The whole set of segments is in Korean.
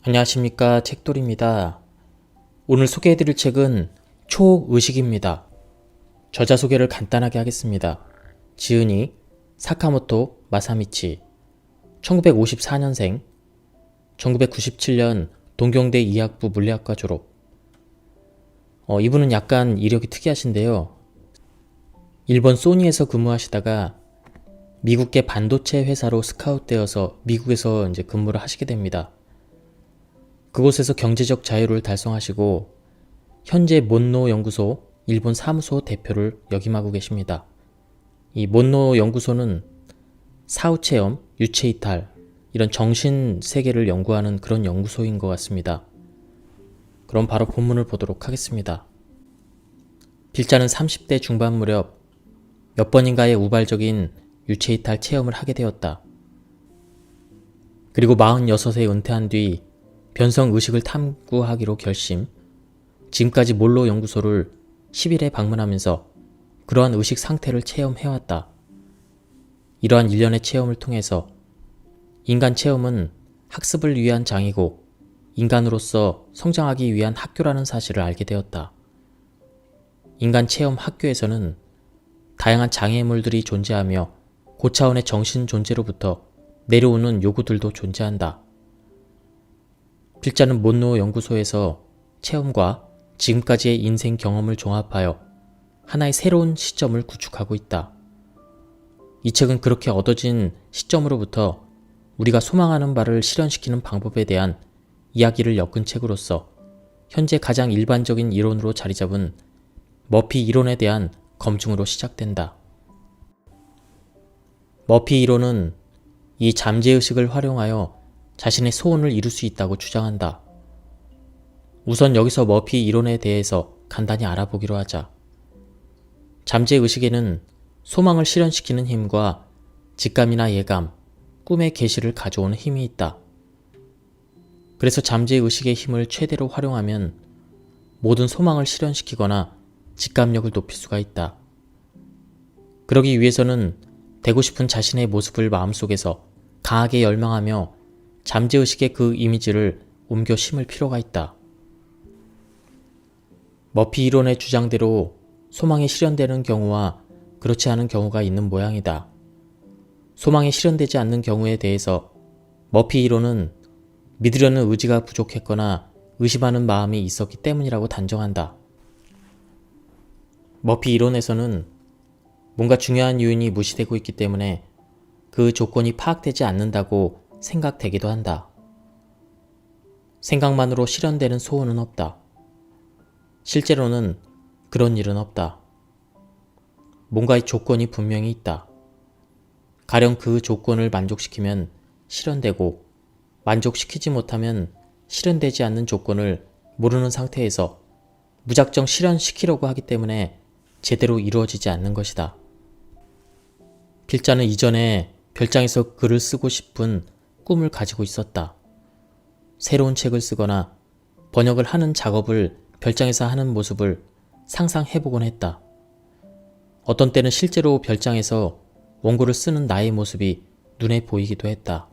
안녕하십니까, 책돌입니다. 오늘 소개해드릴 책은 초의식입니다. 저자 소개를 간단하게 하겠습니다. 지은이 사카모토 마사미치, 1954년생, 1997년 동경대 이학부 물리학과 졸업. 이분은 약간 이력이 특이하신데요. 일본 소니에서 근무하시다가 미국계 반도체 회사로 스카웃되어서 미국에서 이제 근무를 하시게 됩니다. 그곳에서 경제적 자유를 달성하시고 현재 몬노 연구소 일본 사무소 대표를 역임하고 계십니다. 이 몬노 연구소는 사후체험, 유체이탈 이런 정신 세계를 연구하는 그런 연구소인 것 같습니다. 그럼 바로 본문을 보도록 하겠습니다. 필자는 30대 중반 무렵 몇 번인가의 우발적인 유체이탈 체험을 하게 되었다. 그리고 46세 은퇴한 뒤 변성의식을 탐구하기로 결심, 지금까지 몰로 연구소를 10일에 방문하면서 그러한 의식 상태를 체험해왔다. 이러한 일련의 체험을 통해서 인간 체험은 학습을 위한 장이고 인간으로서 성장하기 위한 학교라는 사실을 알게 되었다. 인간 체험 학교에서는 다양한 장애물들이 존재하며 고차원의 정신 존재로부터 내려오는 요구들도 존재한다. 필자는 몬노 연구소에서 체험과 지금까지의 인생 경험을 종합하여 하나의 새로운 시점을 구축하고 있다. 이 책은 그렇게 얻어진 시점으로부터 우리가 소망하는 바를 실현시키는 방법에 대한 이야기를 엮은 책으로서 현재 가장 일반적인 이론으로 자리잡은 머피 이론에 대한 검증으로 시작된다. 머피 이론은 이 잠재의식을 활용하여 자신의 소원을 이룰 수 있다고 주장한다. 우선 여기서 머피 이론에 대해서 간단히 알아보기로 하자. 잠재의식에는 소망을 실현시키는 힘과 직감이나 예감, 꿈의 계시를 가져오는 힘이 있다. 그래서 잠재의식의 힘을 최대로 활용하면 모든 소망을 실현시키거나 직감력을 높일 수가 있다. 그러기 위해서는 되고 싶은 자신의 모습을 마음속에서 강하게 열망하며 잠재의식의 그 이미지를 옮겨 심을 필요가 있다. 머피 이론의 주장대로 소망이 실현되는 경우와 그렇지 않은 경우가 있는 모양이다. 소망이 실현되지 않는 경우에 대해서 머피 이론은 믿으려는 의지가 부족했거나 의심하는 마음이 있었기 때문이라고 단정한다. 머피 이론에서는 뭔가 중요한 요인이 무시되고 있기 때문에 그 조건이 파악되지 않는다고 생각되기도 한다. 생각만으로 실현되는 소원은 없다. 실제로는 그런 일은 없다. 뭔가의 조건이 분명히 있다. 가령 그 조건을 만족시키면 실현되고 만족시키지 못하면 실현되지 않는 조건을 모르는 상태에서 무작정 실현시키려고 하기 때문에 제대로 이루어지지 않는 것이다. 필자는 이전에 별장에서 글을 쓰고 싶은 꿈을 가지고 있었다. 새로운 책을 쓰거나 번역을 하는 작업을 별장에서 하는 모습을 상상해보곤 했다. 어떤 때는 실제로 별장에서 원고를 쓰는 나의 모습이 눈에 보이기도 했다.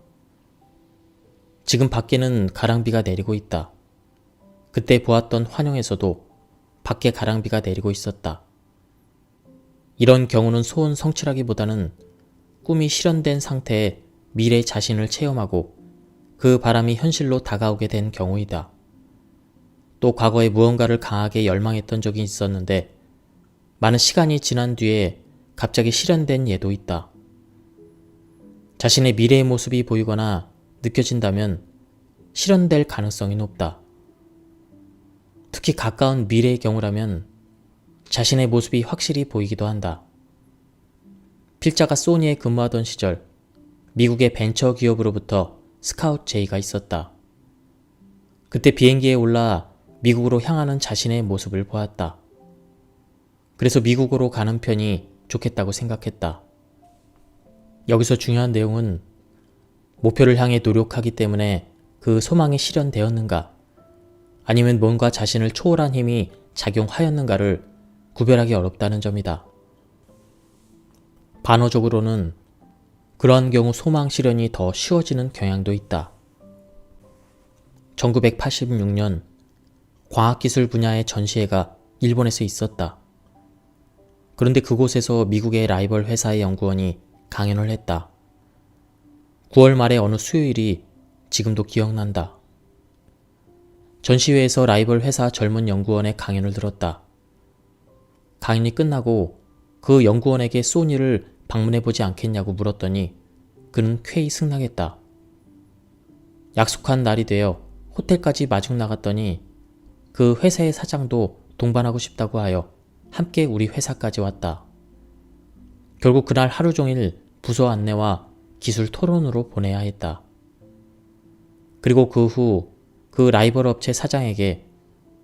지금 밖에는 가랑비가 내리고 있다. 그때 보았던 환영에서도 밖에 가랑비가 내리고 있었다. 이런 경우는 소원 성취라기보다는 꿈이 실현된 상태의 미래 자신을 체험하고 그 바람이 현실로 다가오게 된 경우이다. 또 과거에 무언가를 강하게 열망했던 적이 있었는데 많은 시간이 지난 뒤에 갑자기 실현된 예도 있다. 자신의 미래의 모습이 보이거나 느껴진다면 실현될 가능성이 높다. 특히 가까운 미래의 경우라면 자신의 모습이 확실히 보이기도 한다. 필자가 소니에 근무하던 시절 미국의 벤처 기업으로부터 스카웃 제의가 있었다. 그때 비행기에 올라 미국으로 향하는 자신의 모습을 보았다. 그래서 미국으로 가는 편이 좋겠다고 생각했다. 여기서 중요한 내용은 목표를 향해 노력하기 때문에 그 소망이 실현되었는가 아니면 뭔가 자신을 초월한 힘이 작용하였는가를 구별하기 어렵다는 점이다. 반어적으로는 그러한 경우 소망 실현이 더 쉬워지는 경향도 있다. 1986년 과학기술 분야의 전시회가 일본에서 있었다. 그런데 그곳에서 미국의 라이벌 회사의 연구원이 강연을 했다. 9월 말의 어느 수요일이 지금도 기억난다. 전시회에서 라이벌 회사 젊은 연구원의 강연을 들었다. 강연이 끝나고 그 연구원에게 소니를 방문해보지 않겠냐고 물었더니 그는 쾌히 승낙했다. 약속한 날이 되어 호텔까지 마중 나갔더니 그 회사의 사장도 동반하고 싶다고 하여 함께 우리 회사까지 왔다. 결국 그날 하루 종일 부서 안내와 기술 토론으로 보내야 했다. 그리고 그 후 그 라이벌 업체 사장에게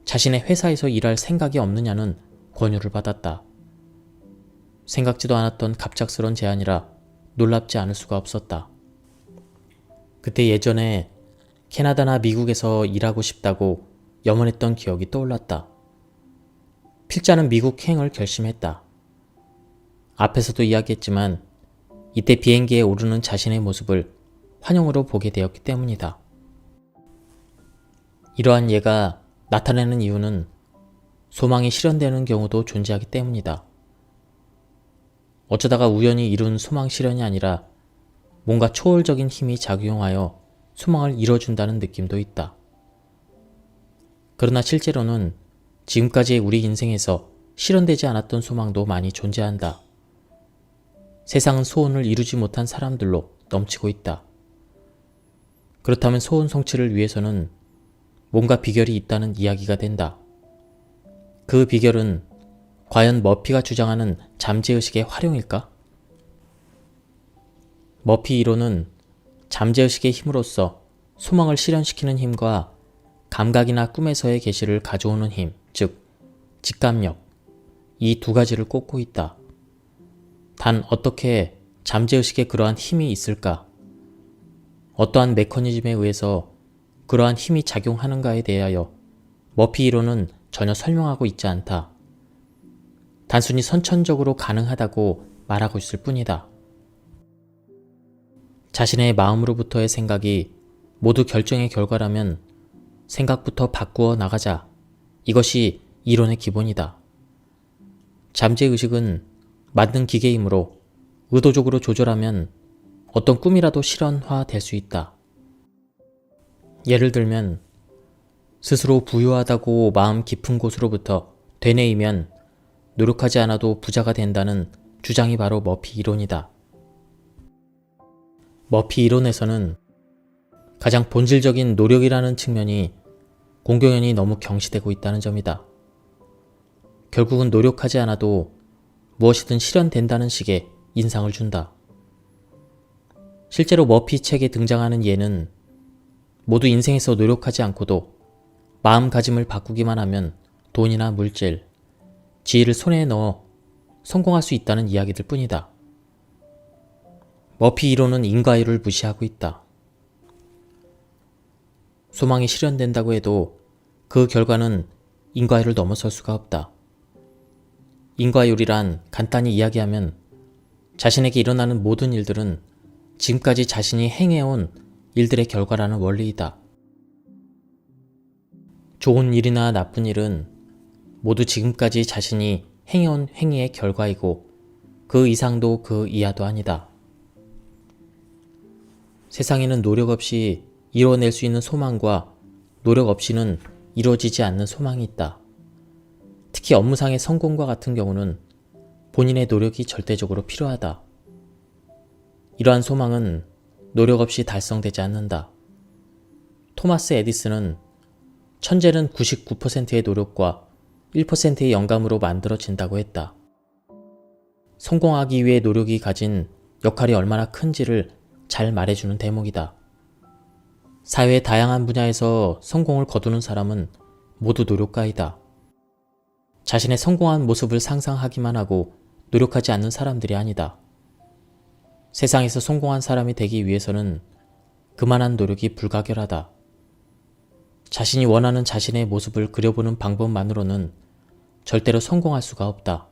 자신의 회사에서 일할 생각이 없느냐는 권유를 받았다. 생각지도 않았던 갑작스런 제안이라 놀랍지 않을 수가 없었다. 그때 예전에 캐나다나 미국에서 일하고 싶다고 염원했던 기억이 떠올랐다. 필자는 미국행을 결심했다. 앞에서도 이야기했지만 이때 비행기에 오르는 자신의 모습을 환영으로 보게 되었기 때문이다. 이러한 예가 나타내는 이유는 소망이 실현되는 경우도 존재하기 때문이다. 어쩌다가 우연히 이룬 소망 실현이 아니라 뭔가 초월적인 힘이 작용하여 소망을 이뤄준다는 느낌도 있다. 그러나 실제로는 지금까지의 우리 인생에서 실현되지 않았던 소망도 많이 존재한다. 세상은 소원을 이루지 못한 사람들로 넘치고 있다. 그렇다면 소원 성취를 위해서는 뭔가 비결이 있다는 이야기가 된다. 그 비결은 과연 머피가 주장하는 잠재의식의 활용일까? 머피 이론은 잠재의식의 힘으로써 소망을 실현시키는 힘과 감각이나 꿈에서의 계시를 가져오는 힘, 즉 직감력, 이 두 가지를 꼽고 있다. 단 어떻게 잠재의식에 그러한 힘이 있을까? 어떠한 메커니즘에 의해서 그러한 힘이 작용하는가에 대하여 머피 이론은 전혀 설명하고 있지 않다. 단순히 선천적으로 가능하다고 말하고 있을 뿐이다. 자신의 마음으로부터의 생각이 모두 결정의 결과라면 생각부터 바꾸어 나가자. 이것이 이론의 기본이다. 잠재의식은 만든 기계이므로 의도적으로 조절하면 어떤 꿈이라도 실현화될 수 있다. 예를 들면 스스로 부유하다고 마음 깊은 곳으로부터 되뇌이면 노력하지 않아도 부자가 된다는 주장이 바로 머피 이론이다. 머피 이론에서는 가장 본질적인 노력이라는 측면이 공공연히 너무 경시되고 있다는 점이다. 결국은 노력하지 않아도 무엇이든 실현된다는 식의 인상을 준다. 실제로 머피 책에 등장하는 예는 모두 인생에서 노력하지 않고도 마음가짐을 바꾸기만 하면 돈이나 물질, 지혜를 손에 넣어 성공할 수 있다는 이야기들 뿐이다. 머피 이론은 인과율을 무시하고 있다. 소망이 실현된다고 해도 그 결과는 인과율을 넘어설 수가 없다. 인과율이란 간단히 이야기하면 자신에게 일어나는 모든 일들은 지금까지 자신이 행해온 일들의 결과라는 원리이다. 좋은 일이나 나쁜 일은 모두 지금까지 자신이 행해온 행위의 결과이고 그 이상도 그 이하도 아니다. 세상에는 노력 없이 이뤄낼 수 있는 소망과 노력 없이는 이루어지지 않는 소망이 있다. 특히 업무상의 성공과 같은 경우는 본인의 노력이 절대적으로 필요하다. 이러한 소망은 노력 없이 달성되지 않는다. 토마스 에디슨은 천재는 99%의 노력과 1%의 영감으로 만들어진다고 했다. 성공하기 위해 노력이 가진 역할이 얼마나 큰지를 잘 말해주는 대목이다. 사회의 다양한 분야에서 성공을 거두는 사람은 모두 노력가이다. 자신의 성공한 모습을 상상하기만 하고 노력하지 않는 사람들이 아니다. 세상에서 성공한 사람이 되기 위해서는 그만한 노력이 불가결하다. 자신이 원하는 자신의 모습을 그려보는 방법만으로는 절대로 성공할 수가 없다.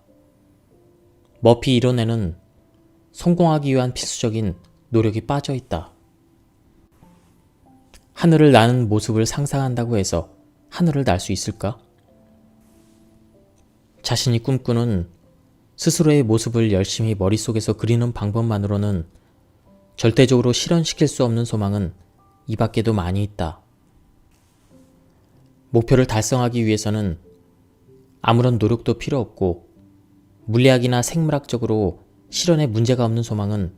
머피 이론에는 성공하기 위한 필수적인 노력이 빠져 있다. 하늘을 나는 모습을 상상한다고 해서 하늘을 날 수 있을까? 자신이 꿈꾸는 스스로의 모습을 열심히 머릿속에서 그리는 방법만으로는 절대적으로 실현시킬 수 없는 소망은 이 밖에도 많이 있다. 목표를 달성하기 위해서는 아무런 노력도 필요 없고 물리학이나 생물학적으로 실현에 문제가 없는 소망은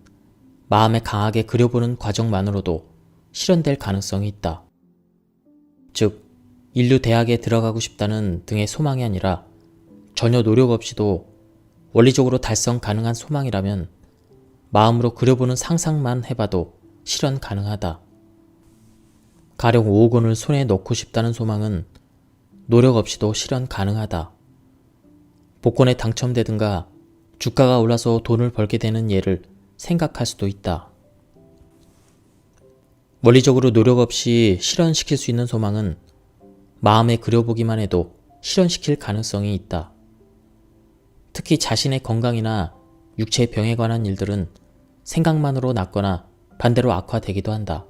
마음에 강하게 그려보는 과정만으로도 실현될 가능성이 있다. 즉, 인류 대학에 들어가고 싶다는 등의 소망이 아니라 전혀 노력 없이도 원리적으로 달성 가능한 소망이라면 마음으로 그려보는 상상만 해봐도 실현 가능하다. 가령 5억 원을 손에 넣고 싶다는 소망은 노력 없이도 실현 가능하다. 복권에 당첨되든가 주가가 올라서 돈을 벌게 되는 예를 생각할 수도 있다. 원리적으로 노력 없이 실현시킬 수 있는 소망은 마음에 그려보기만 해도 실현시킬 가능성이 있다. 특히 자신의 건강이나 육체병에 관한 일들은 생각만으로 낫거나 반대로 악화되기도 한다.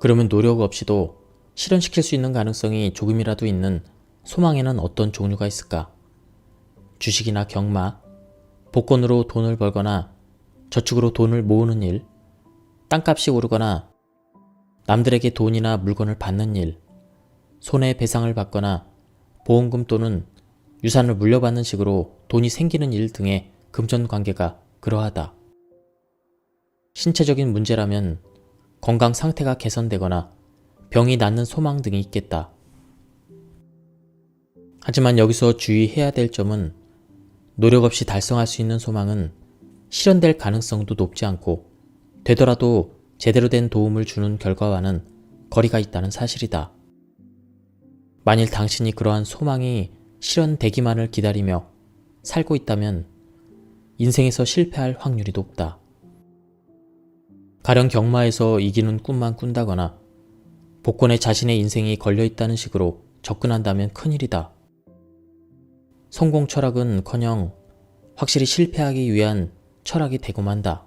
그러면 노력 없이도 실현시킬 수 있는 가능성이 조금이라도 있는 소망에는 어떤 종류가 있을까? 주식이나 경마, 복권으로 돈을 벌거나 저축으로 돈을 모으는 일, 땅값이 오르거나 남들에게 돈이나 물건을 받는 일, 손해배상을 받거나 보험금 또는 유산을 물려받는 식으로 돈이 생기는 일 등의 금전관계가 그러하다. 신체적인 문제라면 건강 상태가 개선되거나 병이 낫는 소망 등이 있겠다. 하지만 여기서 주의해야 될 점은 노력 없이 달성할 수 있는 소망은 실현될 가능성도 높지 않고 되더라도 제대로 된 도움을 주는 결과와는 거리가 있다는 사실이다. 만일 당신이 그러한 소망이 실현되기만을 기다리며 살고 있다면 인생에서 실패할 확률이 높다. 가령 경마에서 이기는 꿈만 꾼다거나 복권에 자신의 인생이 걸려있다는 식으로 접근한다면 큰일이다. 성공 철학은커녕 확실히 실패하기 위한 철학이 되고 만다.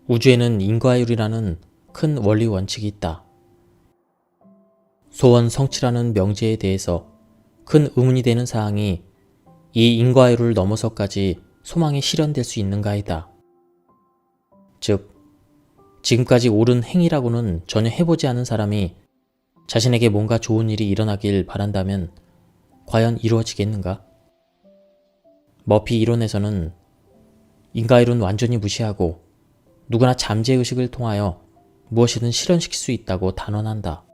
우주에는 인과율이라는 큰 원리 원칙이 있다. 소원 성취라는 명제에 대해서 큰 의문이 되는 사항이 이 인과율을 넘어서까지 소망이 실현될 수 있는가이다. 즉, 지금까지 옳은 행위라고는 전혀 해보지 않은 사람이 자신에게 뭔가 좋은 일이 일어나길 바란다면 과연 이루어지겠는가? 머피 이론에서는 인과율은 완전히 무시하고 누구나 잠재의식을 통하여 무엇이든 실현시킬 수 있다고 단언한다.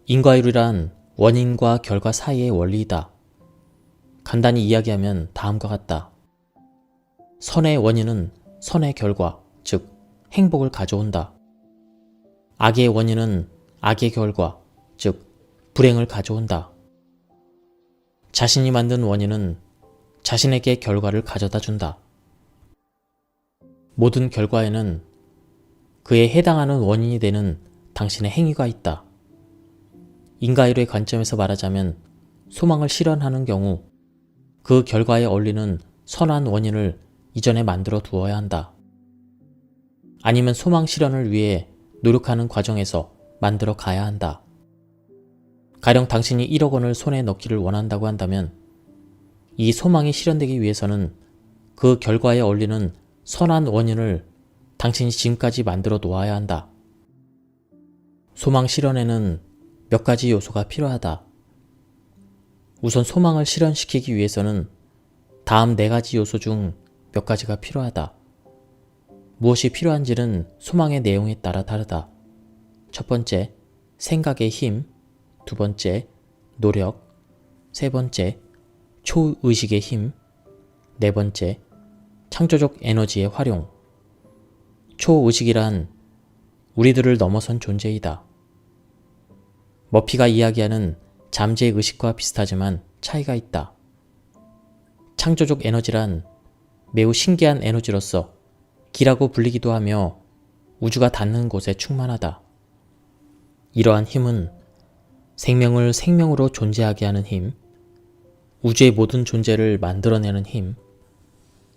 인과율이란 원인과 결과 사이의 원리이다. 간단히 이야기하면 다음과 같다. 선의 원인은 선의 결과, 즉 행복을 가져온다. 악의 원인은 악의 결과, 즉 불행을 가져온다. 자신이 만든 원인은 자신에게 결과를 가져다 준다. 모든 결과에는 그에 해당하는 원인이 되는 당신의 행위가 있다. 인과율의 관점에서 말하자면 소망을 실현하는 경우 그 결과에 어울리는 선한 원인을 이전에 만들어 두어야 한다. 아니면 소망 실현을 위해 노력하는 과정에서 만들어 가야 한다. 가령 당신이 1억 원을 손에 넣기를 원한다고 한다면 이 소망이 실현되기 위해서는 그 결과에 어울리는 선한 원인을 당신이 지금까지 만들어 놓아야 한다. 소망 실현에는 몇 가지 요소가 필요하다. 우선 소망을 실현시키기 위해서는 다음 4가지 요소 중 몇 가지가 필요하다. 무엇이 필요한지는 소망의 내용에 따라 다르다. 첫 번째, 생각의 힘. 두 번째, 노력. 세 번째, 초의식의 힘. 네 번째, 창조적 에너지의 활용. 초의식이란 우리들을 넘어선 존재이다. 머피가 이야기하는 잠재의 의식과 비슷하지만 차이가 있다. 창조적 에너지란 매우 신기한 에너지로서 기라고 불리기도 하며 우주가 닿는 곳에 충만하다. 이러한 힘은 생명을 생명으로 존재하게 하는 힘, 우주의 모든 존재를 만들어내는 힘,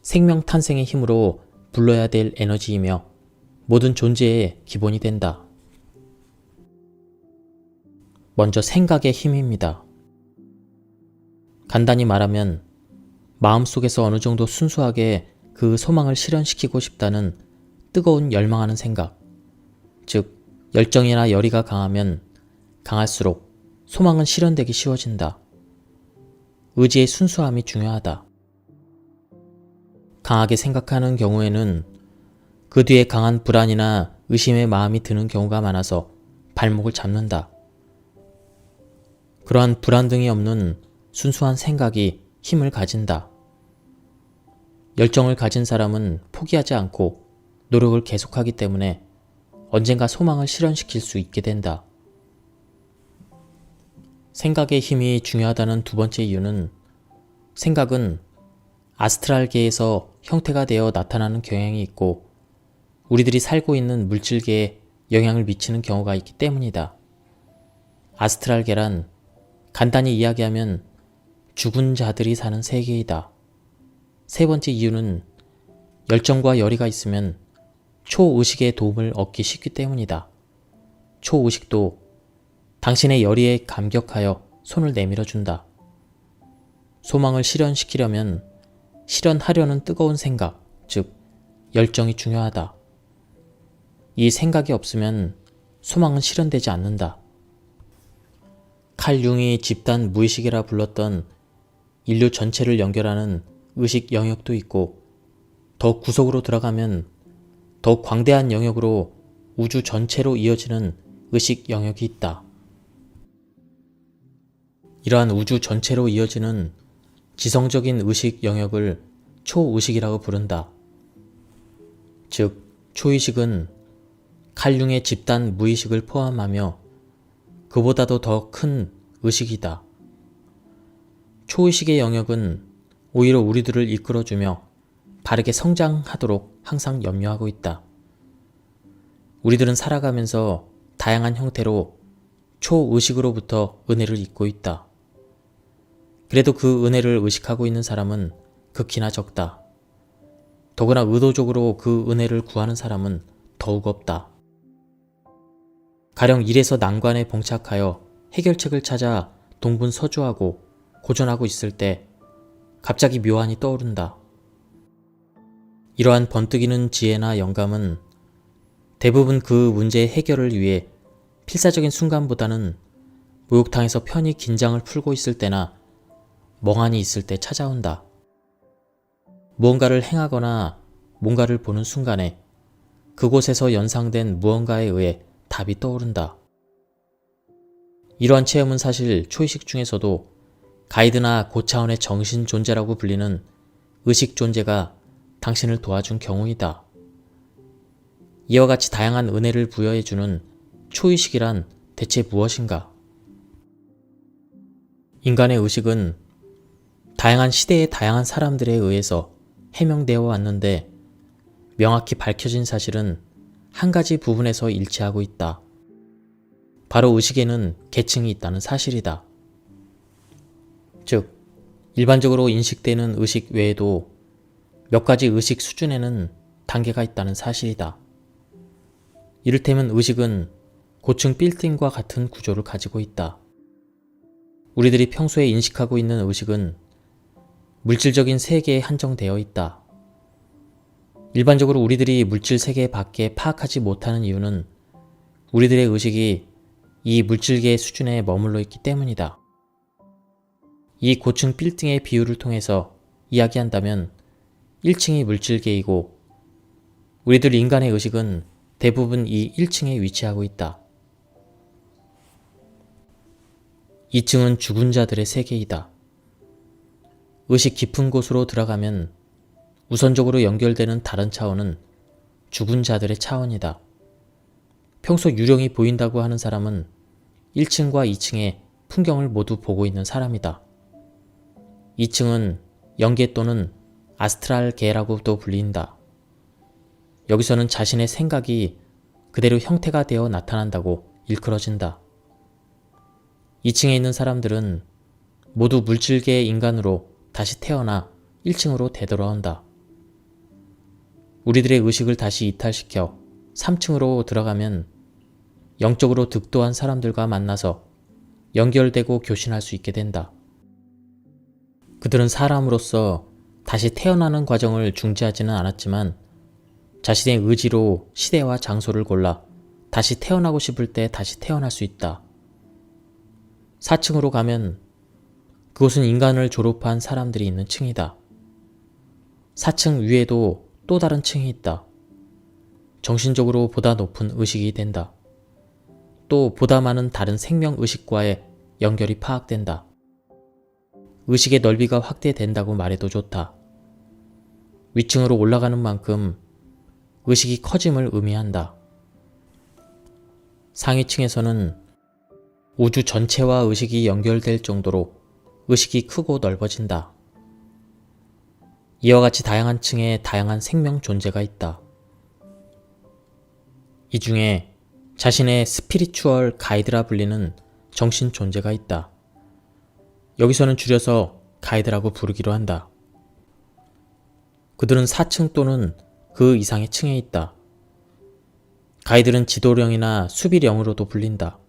생명 탄생의 힘으로 불러야 될 에너지이며 모든 존재의 기본이 된다. 먼저 생각의 힘입니다. 간단히 말하면 마음속에서 어느 정도 순수하게 그 소망을 실현시키고 싶다는 뜨거운 열망하는 생각, 즉 열정이나 열의가 강하면 강할수록 소망은 실현되기 쉬워진다. 의지의 순수함이 중요하다. 강하게 생각하는 경우에는 그 뒤에 강한 불안이나 의심의 마음이 드는 경우가 많아서 발목을 잡는다. 그러한 불안 등이 없는 순수한 생각이 힘을 가진다. 열정을 가진 사람은 포기하지 않고 노력을 계속하기 때문에 언젠가 소망을 실현시킬 수 있게 된다. 생각의 힘이 중요하다는 두 번째 이유는 생각은 아스트랄계에서 형태가 되어 나타나는 경향이 있고 우리들이 살고 있는 물질계에 영향을 미치는 경우가 있기 때문이다. 아스트랄계란 간단히 이야기하면 죽은 자들이 사는 세계이다. 세 번째 이유는 열정과 열의가 있으면 초의식의 도움을 얻기 쉽기 때문이다. 초의식도 당신의 열의에 감격하여 손을 내밀어 준다. 소망을 실현시키려면 실현하려는 뜨거운 생각, 즉 열정이 중요하다. 이 생각이 없으면 소망은 실현되지 않는다. 칼 융이 집단 무의식이라 불렀던 인류 전체를 연결하는 의식 영역도 있고 더 구석으로 들어가면 더 광대한 영역으로 우주 전체로 이어지는 의식 영역이 있다. 이러한 우주 전체로 이어지는 지성적인 의식 영역을 초의식이라고 부른다. 즉, 초의식은 칼융의 집단 무의식을 포함하며 그보다도 더 큰 의식이다. 초의식의 영역은 오히려 우리들을 이끌어주며 바르게 성장하도록 항상 염려하고 있다. 우리들은 살아가면서 다양한 형태로 초의식으로부터 은혜를 잊고 있다. 그래도 그 은혜를 의식하고 있는 사람은 극히나 적다. 더구나 의도적으로 그 은혜를 구하는 사람은 더욱 없다. 가령 일에서 난관에 봉착하여 해결책을 찾아 동분서주하고 고전하고 있을 때 갑자기 묘안이 떠오른다. 이러한 번뜩이는 지혜나 영감은 대부분 그 문제의 해결을 위해 필사적인 순간보다는 목욕탕에서 편히 긴장을 풀고 있을 때나 멍하니 있을 때 찾아온다. 무언가를 행하거나 뭔가를 보는 순간에 그곳에서 연상된 무언가에 의해 답이 떠오른다. 이러한 체험은 사실 초의식 중에서도 가이드나 고차원의 정신 존재라고 불리는 의식 존재가 당신을 도와준 경우이다. 이와 같이 다양한 은혜를 부여해주는 초의식이란 대체 무엇인가? 인간의 의식은 다양한 시대의 다양한 사람들에 의해서 해명되어 왔는데 명확히 밝혀진 사실은 한 가지 부분에서 일치하고 있다. 바로 의식에는 계층이 있다는 사실이다. 즉, 일반적으로 인식되는 의식 외에도 몇 가지 의식 수준에는 단계가 있다는 사실이다. 이를테면 의식은 고층 빌딩과 같은 구조를 가지고 있다. 우리들이 평소에 인식하고 있는 의식은 물질적인 세계에 한정되어 있다. 일반적으로 우리들이 물질 세계 밖에 파악하지 못하는 이유는 우리들의 의식이 이 물질계의 수준에 머물러 있기 때문이다. 이 고층 빌딩의 비유를 통해서 이야기한다면 1층이 물질계이고 우리들 인간의 의식은 대부분 이 1층에 위치하고 있다. 2층은 죽은 자들의 세계이다. 의식 깊은 곳으로 들어가면 우선적으로 연결되는 다른 차원은 죽은 자들의 차원이다. 평소 유령이 보인다고 하는 사람은 1층과 2층의 풍경을 모두 보고 있는 사람이다. 2층은 영계 또는 아스트랄계라고도 불린다. 여기서는 자신의 생각이 그대로 형태가 되어 나타난다고 일컬어진다. 2층에 있는 사람들은 모두 물질계의 인간으로 다시 태어나 1층으로 되돌아온다. 우리들의 의식을 다시 이탈시켜 3층으로 들어가면 영적으로 득도한 사람들과 만나서 연결되고 교신할 수 있게 된다. 그들은 사람으로서 다시 태어나는 과정을 중지하지는 않았지만 자신의 의지로 시대와 장소를 골라 다시 태어나고 싶을 때 다시 태어날 수 있다. 4층으로 가면 그곳은 인간을 졸업한 사람들이 있는 층이다. 4층 위에도 또 다른 층이 있다. 정신적으로 보다 높은 의식이 된다. 또 보다 많은 다른 생명 의식과의 연결이 파악된다. 의식의 넓이가 확대된다고 말해도 좋다. 위층으로 올라가는 만큼 의식이 커짐을 의미한다. 상위층에서는 우주 전체와 의식이 연결될 정도로 의식이 크고 넓어진다. 이와 같이 다양한 층에 다양한 생명 존재가 있다. 이 중에 자신의 스피리추얼 가이드라 불리는 정신 존재가 있다. 여기서는 줄여서 가이드라고 부르기로 한다. 그들은 4층 또는 그 이상의 층에 있다. 가이드는 지도령이나 수비령으로도 불린다.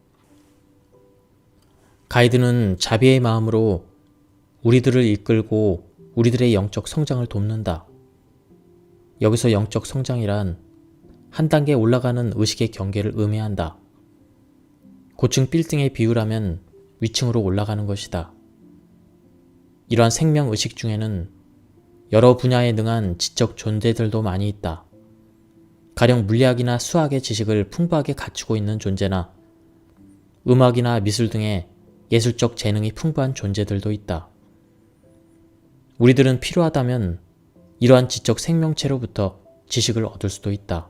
가이드는 자비의 마음으로 우리들을 이끌고 우리들의 영적 성장을 돕는다. 여기서 영적 성장이란 한 단계 올라가는 의식의 경계를 의미한다. 고층 빌딩의 비유라면 위층으로 올라가는 것이다. 이러한 생명 의식 중에는 여러 분야에 능한 지적 존재들도 많이 있다. 가령 물리학이나 수학의 지식을 풍부하게 갖추고 있는 존재나 음악이나 미술 등의 예술적 재능이 풍부한 존재들도 있다. 우리들은 필요하다면 이러한 지적 생명체로부터 지식을 얻을 수도 있다.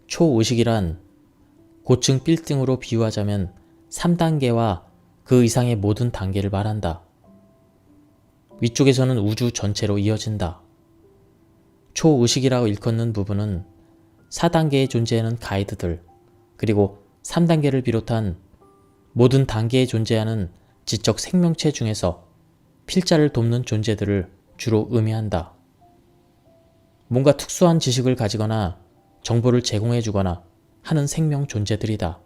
초의식이란 고층 빌딩으로 비유하자면 3단계와 그 이상의 모든 단계를 말한다. 위쪽에서는 우주 전체로 이어진다. 초의식이라고 일컫는 부분은 4단계에 존재하는 가이드들, 그리고 3단계를 비롯한 모든 단계에 존재하는 지적 생명체 중에서 필자를 돕는 존재들을 주로 의미한다. 뭔가 특수한 지식을 가지거나 정보를 제공해주거나 하는 생명 존재들이다.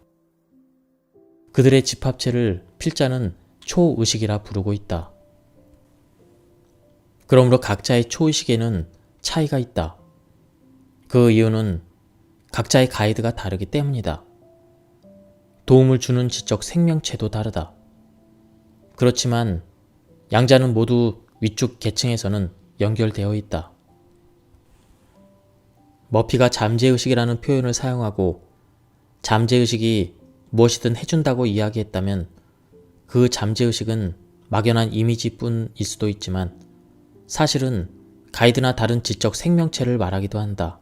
그들의 집합체를 필자는 초의식이라 부르고 있다. 그러므로 각자의 초의식에는 차이가 있다. 그 이유는 각자의 가이드가 다르기 때문이다. 도움을 주는 지적 생명체도 다르다. 그렇지만 양자는 모두 위쪽 계층에서는 연결되어 있다. 머피가 잠재의식이라는 표현을 사용하고 잠재의식이 무엇이든 해준다고 이야기했다면 그 잠재의식은 막연한 이미지뿐일 수도 있지만 사실은 가이드나 다른 지적 생명체를 말하기도 한다.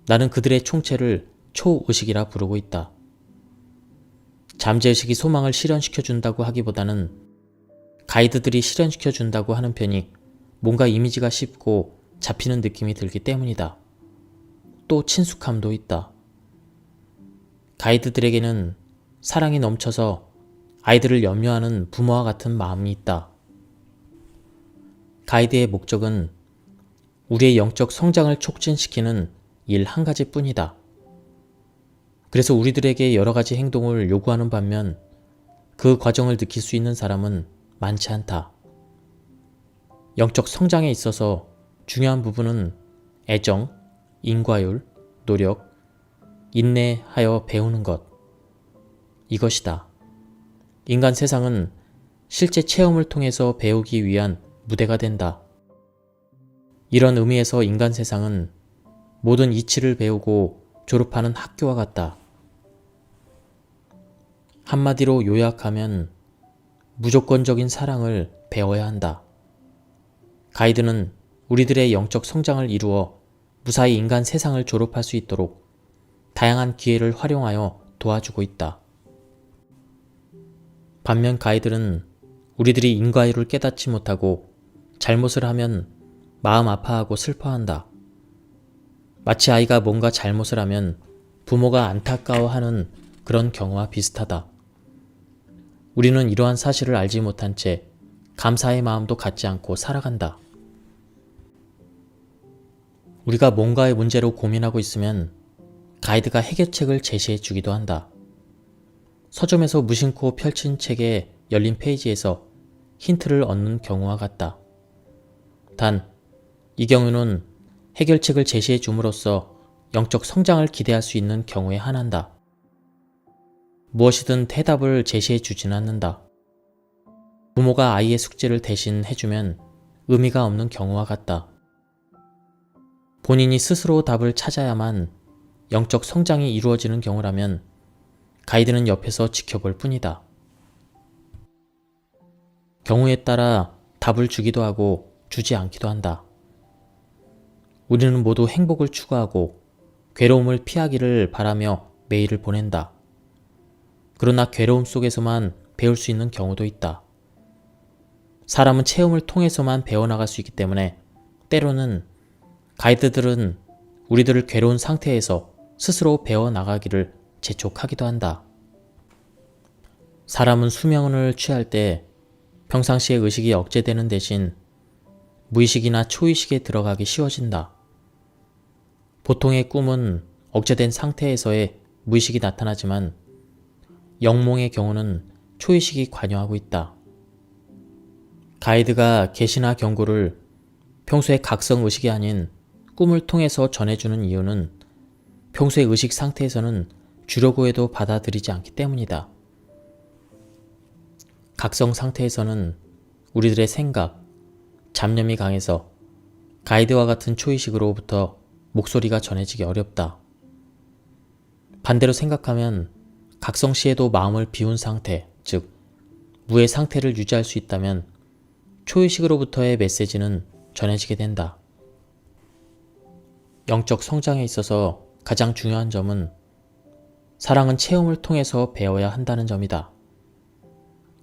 나는 그들의 총체를 초의식이라 부르고 있다. 잠재의식이 소망을 실현시켜준다고 하기보다는 가이드들이 실현시켜준다고 하는 편이 뭔가 이미지가 쉽고 잡히는 느낌이 들기 때문이다. 또 친숙함도 있다. 가이드들에게는 사랑이 넘쳐서 아이들을 염려하는 부모와 같은 마음이 있다. 가이드의 목적은 우리의 영적 성장을 촉진시키는 일 한 가지뿐이다. 그래서 우리들에게 여러 가지 행동을 요구하는 반면 그 과정을 느낄 수 있는 사람은 많지 않다. 영적 성장에 있어서 중요한 부분은 애정, 인과율, 노력, 인내하여 배우는 것. 이것이다. 인간 세상은 실제 체험을 통해서 배우기 위한 무대가 된다. 이런 의미에서 인간 세상은 모든 이치를 배우고 졸업하는 학교와 같다. 한마디로 요약하면 무조건적인 사랑을 배워야 한다. 가이드는 우리들의 영적 성장을 이루어 무사히 인간 세상을 졸업할 수 있도록 다양한 기회를 활용하여 도와주고 있다. 반면 가이드는 우리들이 인과율을 깨닫지 못하고 잘못을 하면 마음 아파하고 슬퍼한다. 마치 아이가 뭔가 잘못을 하면 부모가 안타까워하는 그런 경우와 비슷하다. 우리는 이러한 사실을 알지 못한 채 감사의 마음도 갖지 않고 살아간다. 우리가 뭔가의 문제로 고민하고 있으면 가이드가 해결책을 제시해 주기도 한다. 서점에서 무심코 펼친 책의 열린 페이지에서 힌트를 얻는 경우와 같다. 단, 이 경우는 해결책을 제시해 줌으로써 영적 성장을 기대할 수 있는 경우에 한한다. 무엇이든 해답을 제시해 주진 않는다. 부모가 아이의 숙제를 대신 해주면 의미가 없는 경우와 같다. 본인이 스스로 답을 찾아야만 영적 성장이 이루어지는 경우라면 가이드는 옆에서 지켜볼 뿐이다. 경우에 따라 답을 주기도 하고 주지 않기도 한다. 우리는 모두 행복을 추구하고 괴로움을 피하기를 바라며 매일을 보낸다. 그러나 괴로움 속에서만 배울 수 있는 경우도 있다. 사람은 체험을 통해서만 배워나갈 수 있기 때문에 때로는 가이드들은 우리들을 괴로운 상태에서 스스로 배워나가기를 재촉하기도 한다. 사람은 수면을 취할 때 평상시에 의식이 억제되는 대신 무의식이나 초의식에 들어가기 쉬워진다. 보통의 꿈은 억제된 상태에서의 무의식이 나타나지만 영몽의 경우는 초의식이 관여하고 있다. 가이드가 계시나 경고를 평소의 각성 의식이 아닌 꿈을 통해서 전해주는 이유는 평소의 의식 상태에서는 주려고 해도 받아들이지 않기 때문이다. 각성 상태에서는 우리들의 생각, 잡념이 강해서 가이드와 같은 초의식으로부터 목소리가 전해지기 어렵다. 반대로 생각하면 각성 시에도 마음을 비운 상태, 즉 무의 상태를 유지할 수 있다면 초의식으로부터의 메시지는 전해지게 된다. 영적 성장에 있어서 가장 중요한 점은 사랑은 체험을 통해서 배워야 한다는 점이다.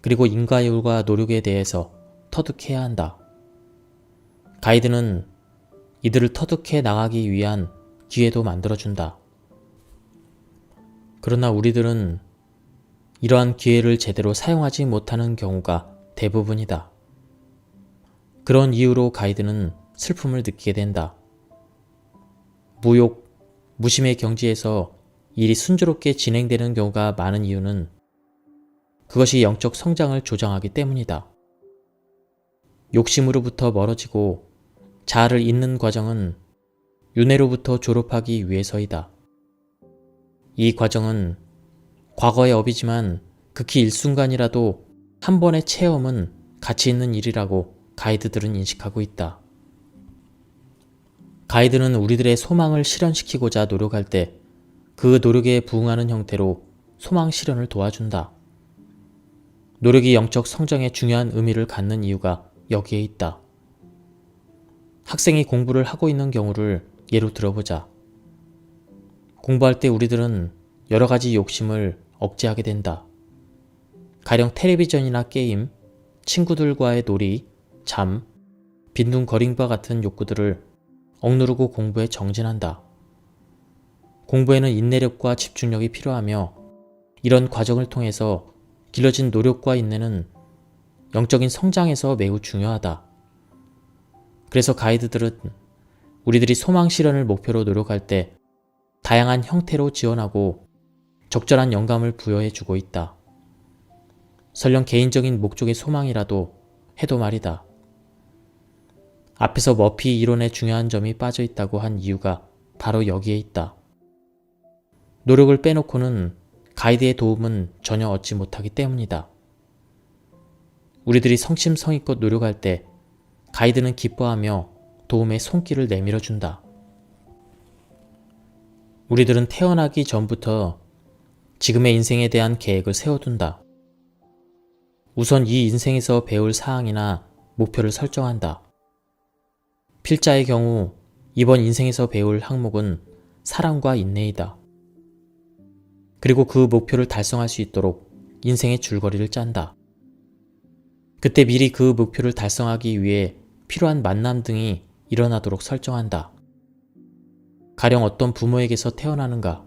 그리고 인과율과 노력에 대해서 터득해야 한다. 가이드는 이들을 터득해 나가기 위한 기회도 만들어준다. 그러나 우리들은 이러한 기회를 제대로 사용하지 못하는 경우가 대부분이다. 그런 이유로 가이드는 슬픔을 느끼게 된다. 무욕, 무심의 경지에서 일이 순조롭게 진행되는 경우가 많은 이유는 그것이 영적 성장을 조장하기 때문이다. 욕심으로부터 멀어지고 자아를 잇는 과정은 윤회로부터 졸업하기 위해서이다. 이 과정은 과거의 업이지만 극히 일순간이라도 한 번의 체험은 가치 있는 일이라고 가이드들은 인식하고 있다. 가이드는 우리들의 소망을 실현시키고자 노력할 때 그 노력에 부응하는 형태로 소망 실현을 도와준다. 노력이 영적 성장에 중요한 의미를 갖는 이유가 여기에 있다. 학생이 공부를 하고 있는 경우를 예로 들어보자. 공부할 때 우리들은 여러 가지 욕심을 억제하게 된다. 가령 텔레비전이나 게임, 친구들과의 놀이, 잠, 빈둥거림과 같은 욕구들을 억누르고 공부에 정진한다. 공부에는 인내력과 집중력이 필요하며 이런 과정을 통해서 길러진 노력과 인내는 영적인 성장에서 매우 중요하다. 그래서 가이드들은 우리들이 소망 실현을 목표로 노력할 때 다양한 형태로 지원하고 적절한 영감을 부여해 주고 있다. 설령 개인적인 목적의 소망이라도 해도 말이다. 앞에서 머피 이론의 중요한 점이 빠져 있다고 한 이유가 바로 여기에 있다. 노력을 빼놓고는 가이드의 도움은 전혀 얻지 못하기 때문이다. 우리들이 성심성의껏 노력할 때 가이드는 기뻐하며 도움의 손길을 내밀어준다. 우리들은 태어나기 전부터 지금의 인생에 대한 계획을 세워둔다. 우선 이 인생에서 배울 사항이나 목표를 설정한다. 필자의 경우 이번 인생에서 배울 항목은 사랑과 인내이다. 그리고 그 목표를 달성할 수 있도록 인생의 줄거리를 짠다. 그때 미리 그 목표를 달성하기 위해 필요한 만남 등이 일어나도록 설정한다. 가령 어떤 부모에게서 태어나는가,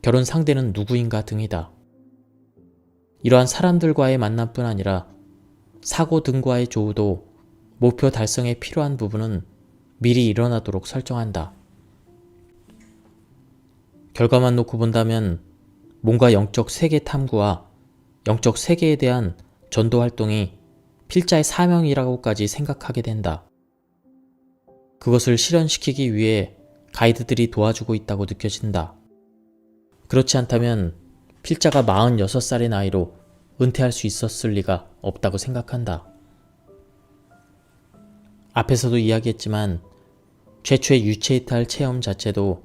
결혼 상대는 누구인가 등이다. 이러한 사람들과의 만남뿐 아니라 사고 등과의 조우도 목표 달성에 필요한 부분은 미리 일어나도록 설정한다. 결과만 놓고 본다면 뭔가 영적 세계 탐구와 영적 세계에 대한 전도 활동이 필자의 사명이라고까지 생각하게 된다. 그것을 실현시키기 위해 가이드들이 도와주고 있다고 느껴진다. 그렇지 않다면 필자가 46살의 나이로 은퇴할 수 있었을 리가 없다고 생각한다. 앞에서도 이야기했지만 최초의 유체이탈 체험 자체도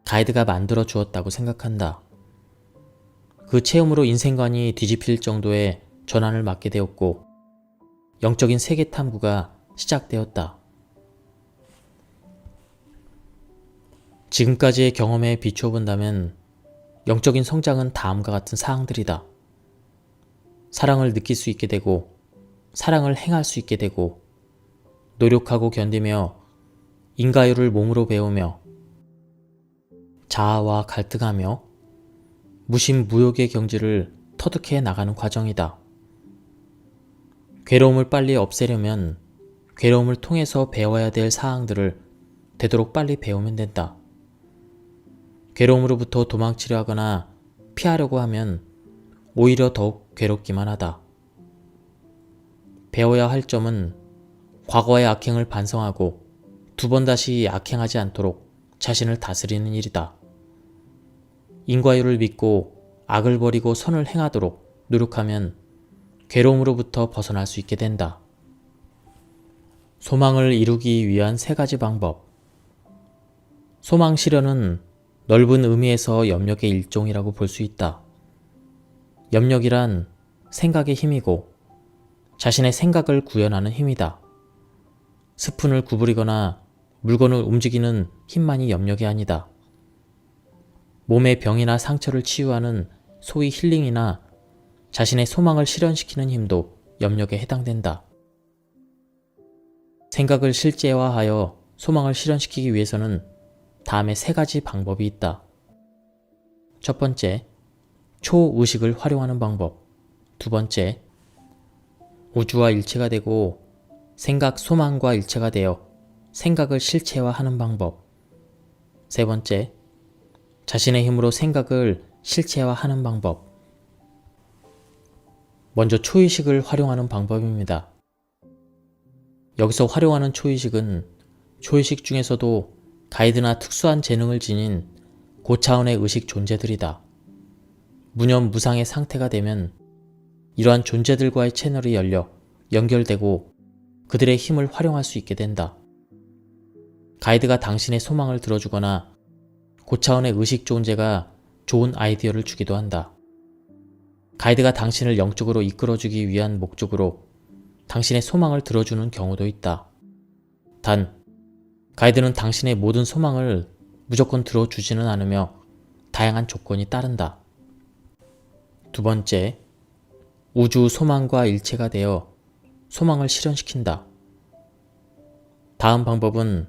가이드가 만들어 주었다고 생각한다. 그 체험으로 인생관이 뒤집힐 정도의 전환을 맞게 되었고 영적인 세계 탐구가 시작되었다. 지금까지의 경험에 비추어 본다면 영적인 성장은 다음과 같은 사항들이다. 사랑을 느낄 수 있게 되고 사랑을 행할 수 있게 되고 노력하고 견디며 인과율을 몸으로 배우며 자아와 갈등하며 무심무욕의 경지를 터득해 나가는 과정이다. 괴로움을 빨리 없애려면 괴로움을 통해서 배워야 될 사항들을 되도록 빨리 배우면 된다. 괴로움으로부터 도망치려 하거나 피하려고 하면 오히려 더욱 괴롭기만 하다. 배워야 할 점은 과거의 악행을 반성하고 2번 다시 악행하지 않도록 자신을 다스리는 일이다. 인과율을 믿고 악을 버리고 선을 행하도록 노력하면 괴로움으로부터 벗어날 수 있게 된다. 소망을 이루기 위한 3가지 방법. 소망 실현은 넓은 의미에서 염력의 일종이라고 볼 수 있다. 염력이란 생각의 힘이고 자신의 생각을 구현하는 힘이다. 스푼을 구부리거나 물건을 움직이는 힘만이 염력이 아니다. 몸의 병이나 상처를 치유하는 소위 힐링이나 자신의 소망을 실현시키는 힘도 염력에 해당된다. 생각을 실제화하여 소망을 실현시키기 위해서는 다음에 3가지 방법이 있다. 첫 번째, 초의식을 활용하는 방법. 2번째, 우주와 일체가 되고 생각, 소망과 일체가 되어 생각을 실체화하는 방법. 3번째, 자신의 힘으로 생각을 실체화하는 방법. 먼저 초의식을 활용하는 방법입니다. 여기서 활용하는 초의식은 초의식 중에서도 가이드나 특수한 재능을 지닌 고차원의 의식 존재들이다. 무념무상의 상태가 되면 이러한 존재들과의 채널이 열려 연결되고 그들의 힘을 활용할 수 있게 된다. 가이드가 당신의 소망을 들어주거나 고차원의 의식 존재가 좋은 아이디어를 주기도 한다. 가이드가 당신을 영적으로 이끌어주기 위한 목적으로 당신의 소망을 들어주는 경우도 있다. 단, 가이드는 당신의 모든 소망을 무조건 들어주지는 않으며 다양한 조건이 따른다. 2번째, 우주 소망과 일체가 되어 소망을 실현시킨다. 다음 방법은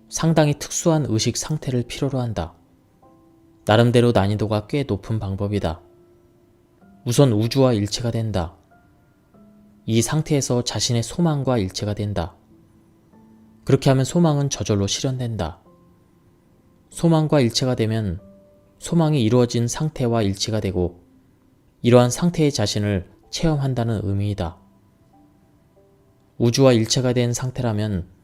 상당히 특수한 의식 상태를 필요로 한다. 나름대로 난이도가 꽤 높은 방법이다. 우선 우주와 일체가 된다. 이 상태에서 자신의 소망과 일체가 된다. 그렇게 하면 소망은 저절로 실현된다. 소망과 일체가 되면 소망이 이루어진 상태와 일치가 되고 이러한 상태의 자신을 체험한다는 의미이다. 우주와 일체가 된 상태라면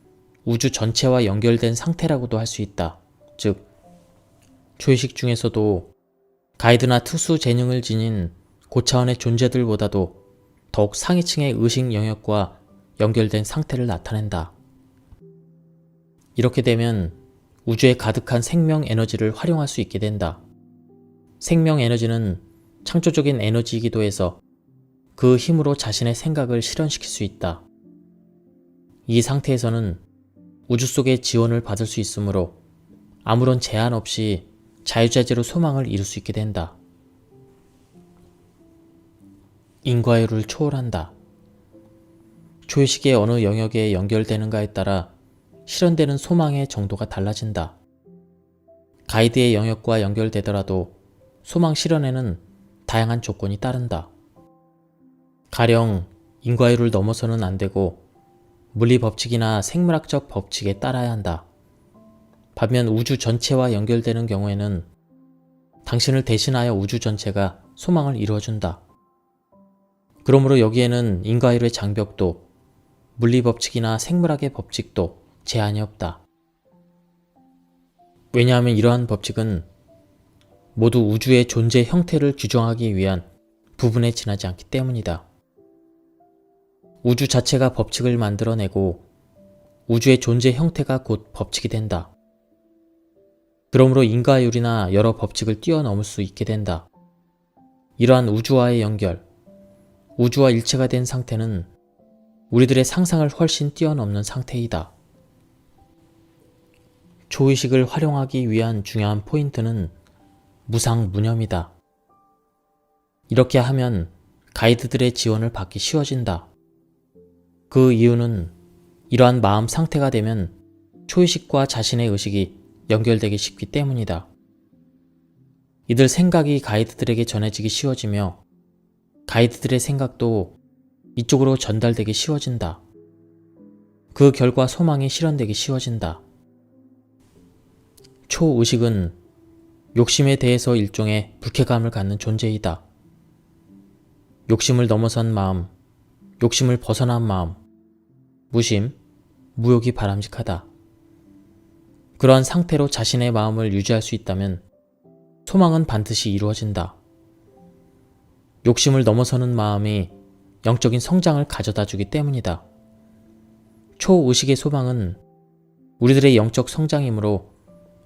우주 전체와 연결된 상태라고도 할 수 있다. 즉, 초의식 중에서도 가이드나 특수 재능을 지닌 고차원의 존재들보다도 더욱 상위층의 의식 영역과 연결된 상태를 나타낸다. 이렇게 되면 우주에 가득한 생명 에너지를 활용할 수 있게 된다. 생명 에너지는 창조적인 에너지이기도 해서 그 힘으로 자신의 생각을 실현시킬 수 있다. 이 상태에서는 우주 속의 지원을 받을 수 있으므로 아무런 제한 없이 자유자재로 소망을 이룰 수 있게 된다. 인과율을 초월한다. 초의식의 어느 영역에 연결되는가에 따라 실현되는 소망의 정도가 달라진다. 가이드의 영역과 연결되더라도 소망 실현에는 다양한 조건이 따른다. 가령 인과율을 넘어서는 안 되고 물리 법칙이나 생물학적 법칙에 따라야 한다. 반면 우주 전체와 연결되는 경우에는 당신을 대신하여 우주 전체가 소망을 이루어준다. 그러므로 여기에는 인과율의 장벽도 물리 법칙이나 생물학의 법칙도 제한이 없다. 왜냐하면 이러한 법칙은 모두 우주의 존재 형태를 규정하기 위한 부분에 지나지 않기 때문이다. 우주 자체가 법칙을 만들어내고 우주의 존재 형태가 곧 법칙이 된다. 그러므로 인과율이나 여러 법칙을 뛰어넘을 수 있게 된다. 이러한 우주와의 연결, 우주와 일체가 된 상태는 우리들의 상상을 훨씬 뛰어넘는 상태이다. 초의식을 활용하기 위한 중요한 포인트는 무상무념이다. 이렇게 하면 가이드들의 지원을 받기 쉬워진다. 그 이유는 이러한 마음 상태가 되면 초의식과 자신의 의식이 연결되기 쉽기 때문이다. 이들 생각이 가이드들에게 전해지기 쉬워지며 가이드들의 생각도 이쪽으로 전달되기 쉬워진다. 그 결과 소망이 실현되기 쉬워진다. 초의식은 욕심에 대해서 일종의 불쾌감을 갖는 존재이다. 욕심을 넘어선 마음, 욕심을 벗어난 마음, 무심, 무욕이 바람직하다. 그러한 상태로 자신의 마음을 유지할 수 있다면 소망은 반드시 이루어진다. 욕심을 넘어서는 마음이 영적인 성장을 가져다 주기 때문이다. 초의식의 소망은 우리들의 영적 성장이므로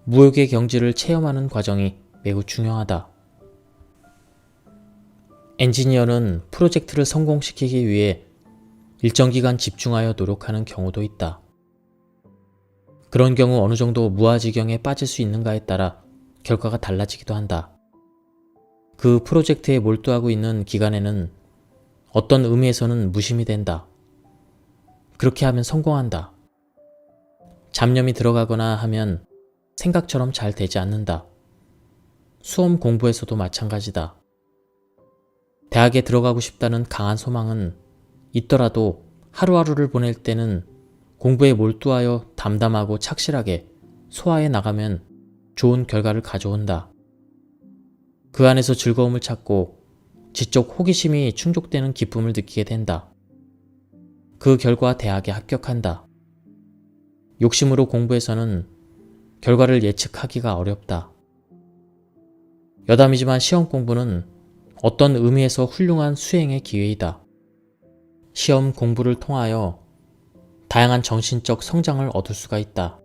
무욕의 경지를 체험하는 과정이 매우 중요하다. 엔지니어는 프로젝트를 성공시키기 위해 일정 기간 집중하여 노력하는 경우도 있다. 그런 경우 어느 정도 무아지경에 빠질 수 있는가에 따라 결과가 달라지기도 한다. 그 프로젝트에 몰두하고 있는 기간에는 어떤 의미에서는 무심이 된다. 그렇게 하면 성공한다. 잡념이 들어가거나 하면 생각처럼 잘 되지 않는다. 수험 공부에서도 마찬가지다. 대학에 들어가고 싶다는 강한 소망은 있더라도 하루하루를 보낼 때는 공부에 몰두하여 담담하고 착실하게 소화해 나가면 좋은 결과를 가져온다. 그 안에서 즐거움을 찾고 지적 호기심이 충족되는 기쁨을 느끼게 된다. 그 결과 대학에 합격한다. 욕심으로 공부해서는 결과를 예측하기가 어렵다. 여담이지만 시험 공부는 어떤 의미에서 훌륭한 수행의 기회이다. 시험 공부를 통하여 다양한 정신적 성장을 얻을 수가 있다.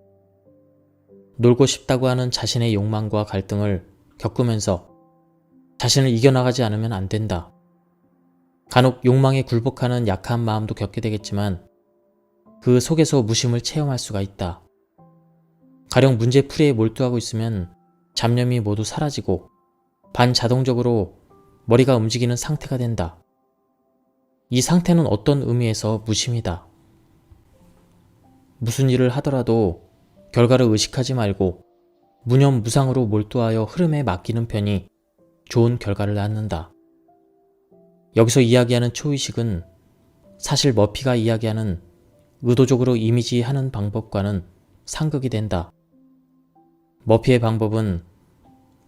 놀고 싶다고 하는 자신의 욕망과 갈등을 겪으면서 자신을 이겨나가지 않으면 안 된다. 간혹 욕망에 굴복하는 약한 마음도 겪게 되겠지만 그 속에서 무심을 체험할 수가 있다. 가령 문제풀이에 몰두하고 있으면 잡념이 모두 사라지고 반자동적으로 머리가 움직이는 상태가 된다. 이 상태는 어떤 의미에서 무심이다. 무슨 일을 하더라도 결과를 의식하지 말고 무념무상으로 몰두하여 흐름에 맡기는 편이 좋은 결과를 낳는다. 여기서 이야기하는 초의식은 사실 머피가 이야기하는 의도적으로 이미지하는 방법과는 상극이 된다. 머피의 방법은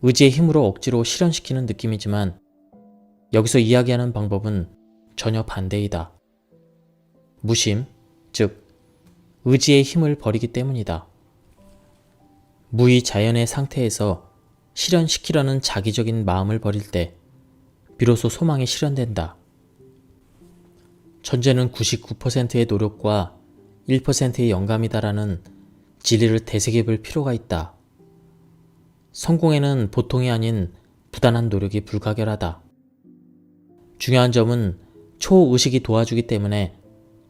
의지의 힘으로 억지로 실현시키는 느낌이지만 여기서 이야기하는 방법은 전혀 반대이다. 무심, 즉 의지의 힘을 버리기 때문이다. 무의자연의 상태에서 실현시키려는 자기적인 마음을 버릴 때 비로소 소망이 실현된다. 천재는 99%의 노력과 1%의 영감이다라는 진리를 되새겨볼 필요가 있다. 성공에는 보통이 아닌 부단한 노력이 불가결하다. 중요한 점은 초의식이 도와주기 때문에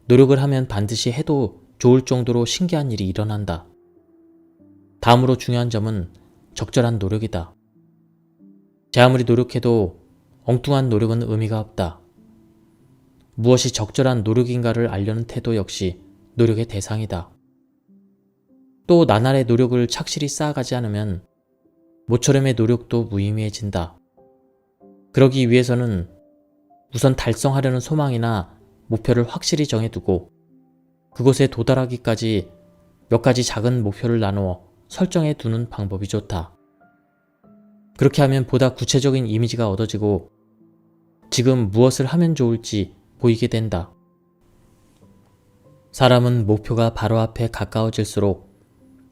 노력을 하면 반드시 해도 좋을 정도로 신기한 일이 일어난다. 다음으로 중요한 점은 적절한 노력이다. 제 아무리 노력해도 엉뚱한 노력은 의미가 없다. 무엇이 적절한 노력인가를 알려는 태도 역시 노력의 대상이다. 또 나날의 노력을 착실히 쌓아가지 않으면 모처럼의 노력도 무의미해진다. 그러기 위해서는 우선 달성하려는 소망이나 목표를 확실히 정해두고 그곳에 도달하기까지 몇 가지 작은 목표를 나누어 설정해 두는 방법이 좋다. 그렇게 하면 보다 구체적인 이미지가 얻어지고 지금 무엇을 하면 좋을지 보이게 된다. 사람은 목표가 바로 앞에 가까워질수록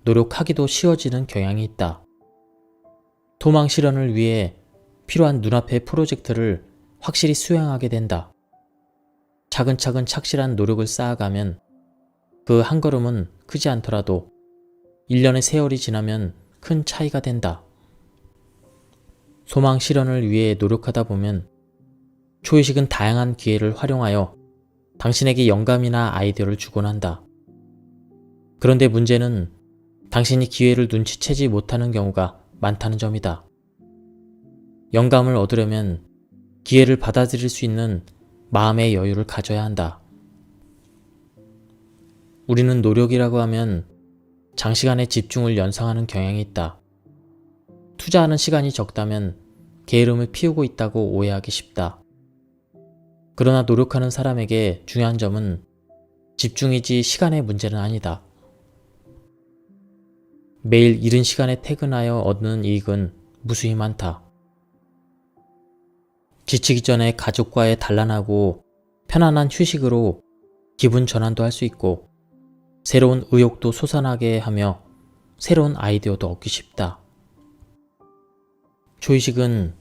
노력하기도 쉬워지는 경향이 있다. 토망 실현을 위해 필요한 눈앞의 프로젝트를 확실히 수행하게 된다. 차근차근 착실한 노력을 쌓아가면 그 한 걸음은 크지 않더라도 1년의 세월이 지나면 큰 차이가 된다. 소망 실현을 위해 노력하다 보면 초의식은 다양한 기회를 활용하여 당신에게 영감이나 아이디어를 주곤 한다. 그런데 문제는 당신이 기회를 눈치채지 못하는 경우가 많다는 점이다. 영감을 얻으려면 기회를 받아들일 수 있는 마음의 여유를 가져야 한다. 우리는 노력이라고 하면 장시간의 집중을 연상하는 경향이 있다. 투자하는 시간이 적다면 게으름을 피우고 있다고 오해하기 쉽다. 그러나 노력하는 사람에게 중요한 점은 집중이지 시간의 문제는 아니다. 매일 이른 시간에 퇴근하여 얻는 이익은 무수히 많다. 지치기 전에 가족과의 단란하고 편안한 휴식으로 기분 전환도 할 수 있고 새로운 의욕도 솟아나게 하며 새로운 아이디어도 얻기 쉽다. 초의식은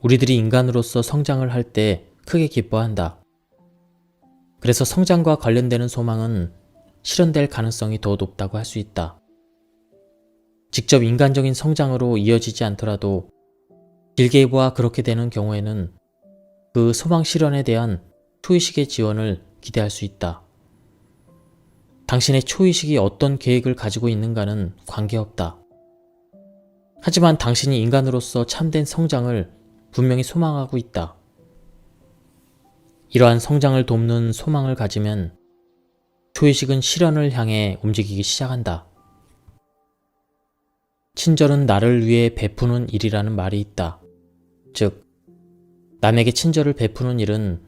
우리들이 인간으로서 성장을 할 때 크게 기뻐한다. 그래서 성장과 관련되는 소망은 실현될 가능성이 더 높다고 할 수 있다. 직접 인간적인 성장으로 이어지지 않더라도 길게 보아 그렇게 되는 경우에는 그 소망 실현에 대한 초의식의 지원을 기대할 수 있다. 당신의 초의식이 어떤 계획을 가지고 있는가는 관계없다. 하지만 당신이 인간으로서 참된 성장을 분명히 소망하고 있다. 이러한 성장을 돕는 소망을 가지면 초의식은 실현을 향해 움직이기 시작한다. 친절은 나를 위해 베푸는 일이라는 말이 있다. 즉, 남에게 친절을 베푸는 일은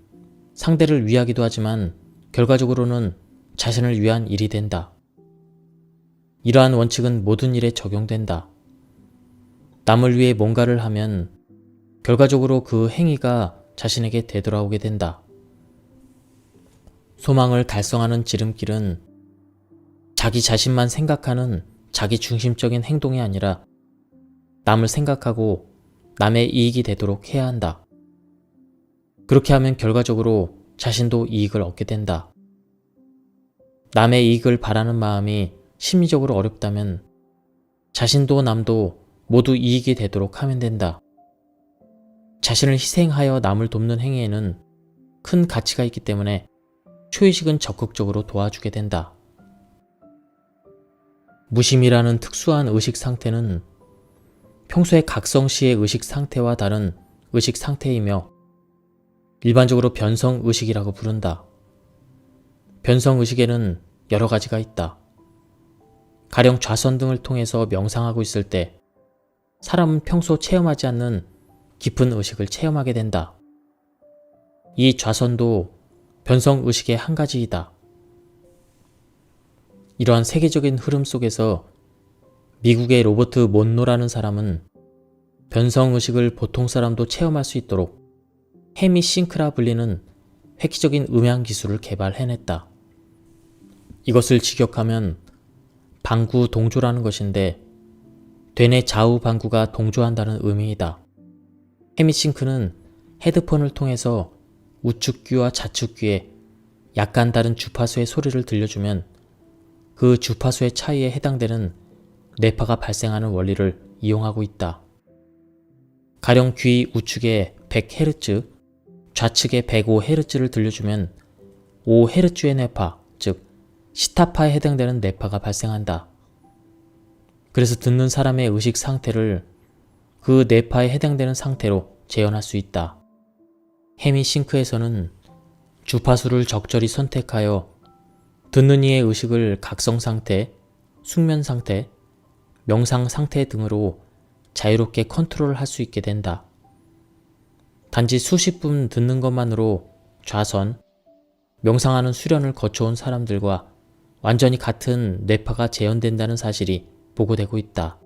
상대를 위하기도 하지만 결과적으로는 자신을 위한 일이 된다. 이러한 원칙은 모든 일에 적용된다. 남을 위해 뭔가를 하면 결과적으로 그 행위가 자신에게 되돌아오게 된다. 소망을 달성하는 지름길은 자기 자신만 생각하는 자기 중심적인 행동이 아니라 남을 생각하고 남의 이익이 되도록 해야 한다. 그렇게 하면 결과적으로 자신도 이익을 얻게 된다. 남의 이익을 바라는 마음이 심리적으로 어렵다면 자신도 남도 모두 이익이 되도록 하면 된다. 자신을 희생하여 남을 돕는 행위에는 큰 가치가 있기 때문에 초의식은 적극적으로 도와주게 된다. 무심이라는 특수한 의식 상태는 평소의 각성시의 의식 상태와 다른 의식 상태이며 일반적으로 변성의식이라고 부른다. 변성의식에는 여러 가지가 있다. 가령 좌선 등을 통해서 명상하고 있을 때 사람은 평소 체험하지 않는 깊은 의식을 체험하게 된다. 이 좌선도 변성의식의 한 가지이다. 이러한 세계적인 흐름 속에서 미국의 로버트 몬로라는 사람은 변성의식을 보통 사람도 체험할 수 있도록 헤미싱크라 불리는 획기적인 음향 기술을 개발해냈다. 이것을 직역하면 방구 동조라는 것인데 되뇌 좌우 방구가 동조한다는 의미이다. 헤미싱크는 헤드폰을 통해서 우측귀와 좌측귀에 약간 다른 주파수의 소리를 들려주면 그 주파수의 차이에 해당되는 뇌파가 발생하는 원리를 이용하고 있다. 가령 귀 우측에 100Hz, 좌측에 105Hz를 들려주면 5Hz의 뇌파, 즉 시타파에 해당되는 뇌파가 발생한다. 그래서 듣는 사람의 의식 상태를 그 뇌파에 해당되는 상태로 재현할 수 있다. 헤미싱크에서는 주파수를 적절히 선택하여 듣는 이의 의식을 각성 상태, 숙면 상태, 명상 상태 등으로 자유롭게 컨트롤할 수 있게 된다. 단지 수십 분 듣는 것만으로 좌선, 명상하는 수련을 거쳐온 사람들과 완전히 같은 뇌파가 재현된다는 사실이 보고되고 있다.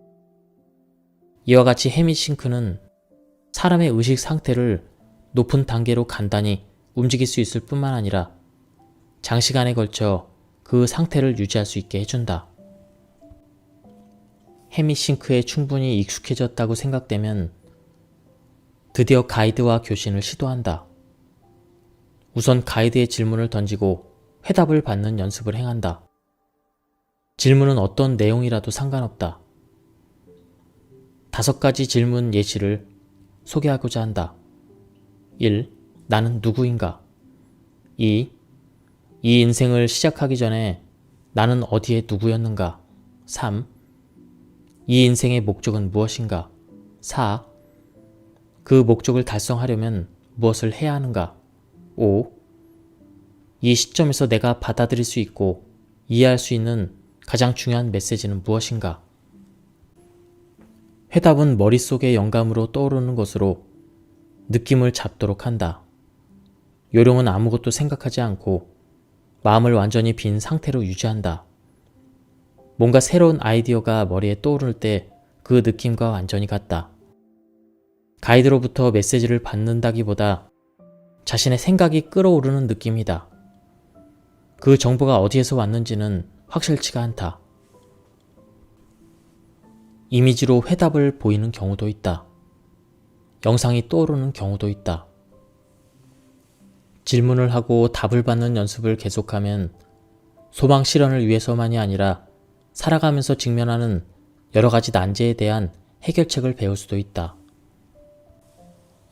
이와 같이 헤미싱크는 사람의 의식 상태를 높은 단계로 간단히 움직일 수 있을 뿐만 아니라 장시간에 걸쳐 그 상태를 유지할 수 있게 해준다. 헤미싱크에 충분히 익숙해졌다고 생각되면 드디어 가이드와 교신을 시도한다. 우선 가이드의 질문을 던지고 회답을 받는 연습을 행한다. 질문은 어떤 내용이라도 상관없다. 5가지 질문 예시를 소개하고자 한다. 1. 나는 누구인가? 2. 이 인생을 시작하기 전에 나는 어디에 누구였는가? 3. 이 인생의 목적은 무엇인가? 4. 그 목적을 달성하려면 무엇을 해야 하는가? 5. 이 시점에서 내가 받아들일 수 있고 이해할 수 있는 가장 중요한 메시지는 무엇인가? 회답은 머릿속의 영감으로 떠오르는 것으로 느낌을 잡도록 한다. 요령은 아무것도 생각하지 않고 마음을 완전히 빈 상태로 유지한다. 뭔가 새로운 아이디어가 머리에 떠오를 때 그 느낌과 완전히 같다. 가이드로부터 메시지를 받는다기보다 자신의 생각이 끓어오르는 느낌이다. 그 정보가 어디에서 왔는지는 확실치가 않다. 이미지로 회답을 보이는 경우도 있다. 영상이 떠오르는 경우도 있다. 질문을 하고 답을 받는 연습을 계속하면 소망 실현을 위해서만이 아니라 살아가면서 직면하는 여러 가지 난제에 대한 해결책을 배울 수도 있다.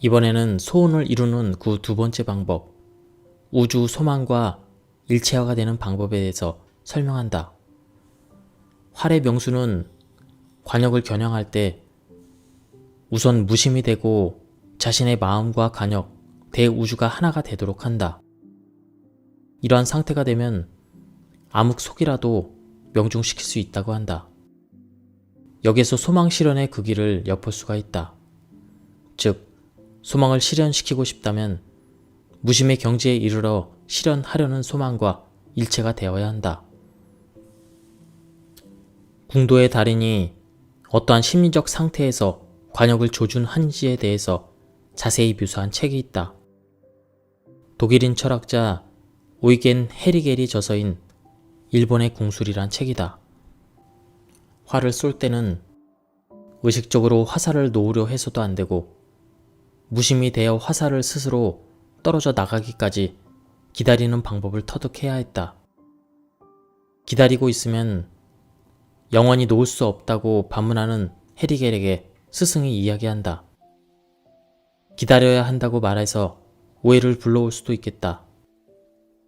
이번에는 소원을 이루는 그 2번째 방법, 우주 소망과 일체화가 되는 방법에 대해서 설명한다. 활의 명수는 관역을 겨냥할 때 우선 무심이 되고 자신의 마음과 관역, 대우주가 하나가 되도록 한다. 이러한 상태가 되면 암흑 속이라도 명중시킬 수 있다고 한다. 여기에서 소망 실현의 그 길을 엿볼 수가 있다. 즉, 소망을 실현시키고 싶다면 무심의 경지에 이르러 실현하려는 소망과 일체가 되어야 한다. 궁도의 달인이 어떠한 심리적 상태에서 관역을 조준한지에 대해서 자세히 묘사한 책이 있다. 독일인 철학자 오이겐 헤리겔이 저서인 일본의 궁술이란 책이다. 활을 쏠 때는 의식적으로 화살을 놓으려 해서도 안 되고 무심이 되어 화살을 스스로 떨어져 나가기까지 기다리는 방법을 터득해야 했다. 기다리고 있으면 영원히 놓을 수 없다고 반문하는 헤리겔에게 스승이 이야기한다. 기다려야 한다고 말해서 오해를 불러올 수도 있겠다.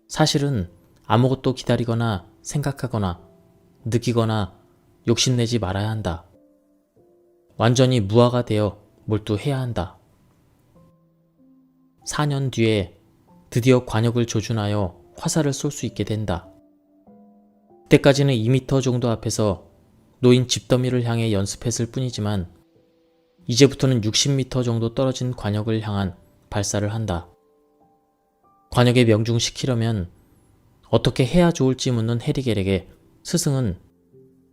사실은 아무것도 기다리거나 생각하거나 느끼거나 욕심내지 말아야 한다. 완전히 무아가 되어 몰두해야 한다. 4년 뒤에 드디어 관역을 조준하여 화살을 쏠 수 있게 된다. 그때까지는 2m 정도 앞에서 놓인 집더미를 향해 연습했을 뿐이지만 이제부터는 60m 정도 떨어진 관역을 향한 발사를 한다. 관역에 명중시키려면 어떻게 해야 좋을지 묻는 헤리겔에게 스승은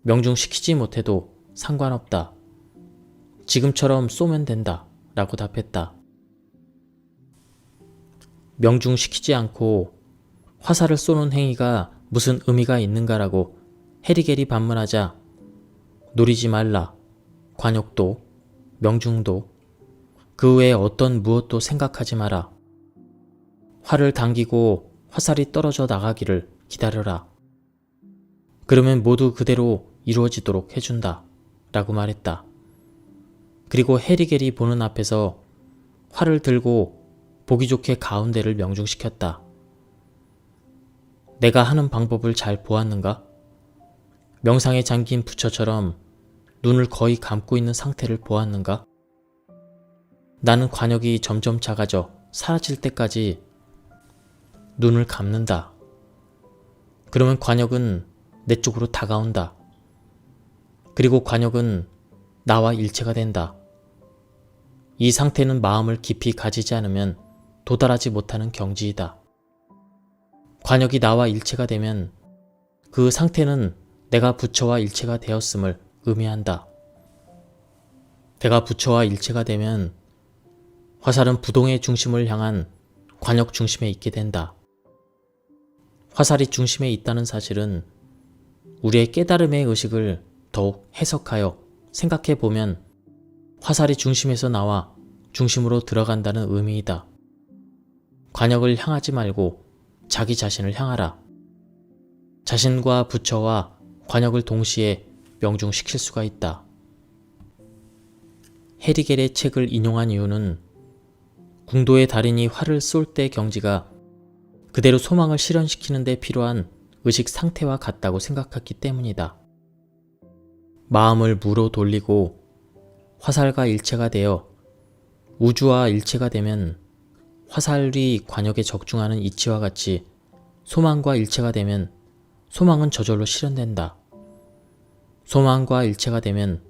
명중시키지 못해도 상관없다. 지금처럼 쏘면 된다. 라고 답했다. 명중시키지 않고 화살을 쏘는 행위가 무슨 의미가 있는가라고 헤리겔이 반문하자 노리지 말라. 관역도, 명중도, 그 외에 어떤 무엇도 생각하지 마라. 활을 당기고 화살이 떨어져 나가기를 기다려라. 그러면 모두 그대로 이루어지도록 해준다. 라고 말했다. 그리고 헤리겔이 보는 앞에서 활을 들고 보기 좋게 가운데를 명중시켰다. 내가 하는 방법을 잘 보았는가? 명상에 잠긴 부처처럼 눈을 거의 감고 있는 상태를 보았는가? 나는 관역이 점점 작아져 사라질 때까지 눈을 감는다. 그러면 관역은 내 쪽으로 다가온다. 그리고 관역은 나와 일체가 된다. 이 상태는 마음을 깊이 가지지 않으면 도달하지 못하는 경지이다. 관역이 나와 일체가 되면 그 상태는 내가 부처와 일체가 되었음을 의미한다. 내가 부처와 일체가 되면 화살은 부동의 중심을 향한 관역 중심에 있게 된다. 화살이 중심에 있다는 사실은 우리의 깨달음의 의식을 더욱 해석하여 생각해 보면 화살이 중심에서 나와 중심으로 들어간다는 의미이다. 관역을 향하지 말고 자기 자신을 향하라. 자신과 부처와 관역을 동시에 명중시킬 수가 있다. 헤리겔의 책을 인용한 이유는 궁도의 달인이 활을 쏠 때 경지가 그대로 소망을 실현시키는 데 필요한 의식 상태와 같다고 생각했기 때문이다. 마음을 무로 돌리고 화살과 일체가 되어 우주와 일체가 되면 화살이 관역에 적중하는 이치와 같이 소망과 일체가 되면 소망은 저절로 실현된다. 소망과 일체가 되면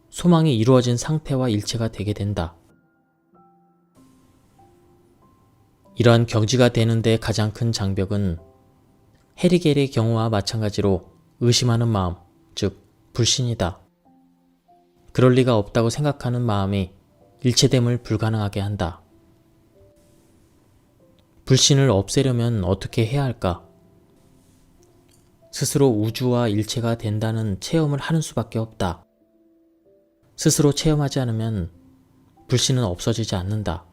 소망이 이루어진 상태와 일체가 되게 된다. 이러한 경지가 되는데 가장 큰 장벽은 헤리겔의 경우와 마찬가지로 의심하는 마음, 즉 불신이다. 그럴 리가 없다고 생각하는 마음이 일체됨을 불가능하게 한다. 불신을 없애려면 어떻게 해야 할까? 스스로 우주와 일체가 된다는 체험을 하는 수밖에 없다. 스스로 체험하지 않으면 불신은 없어지지 않는다.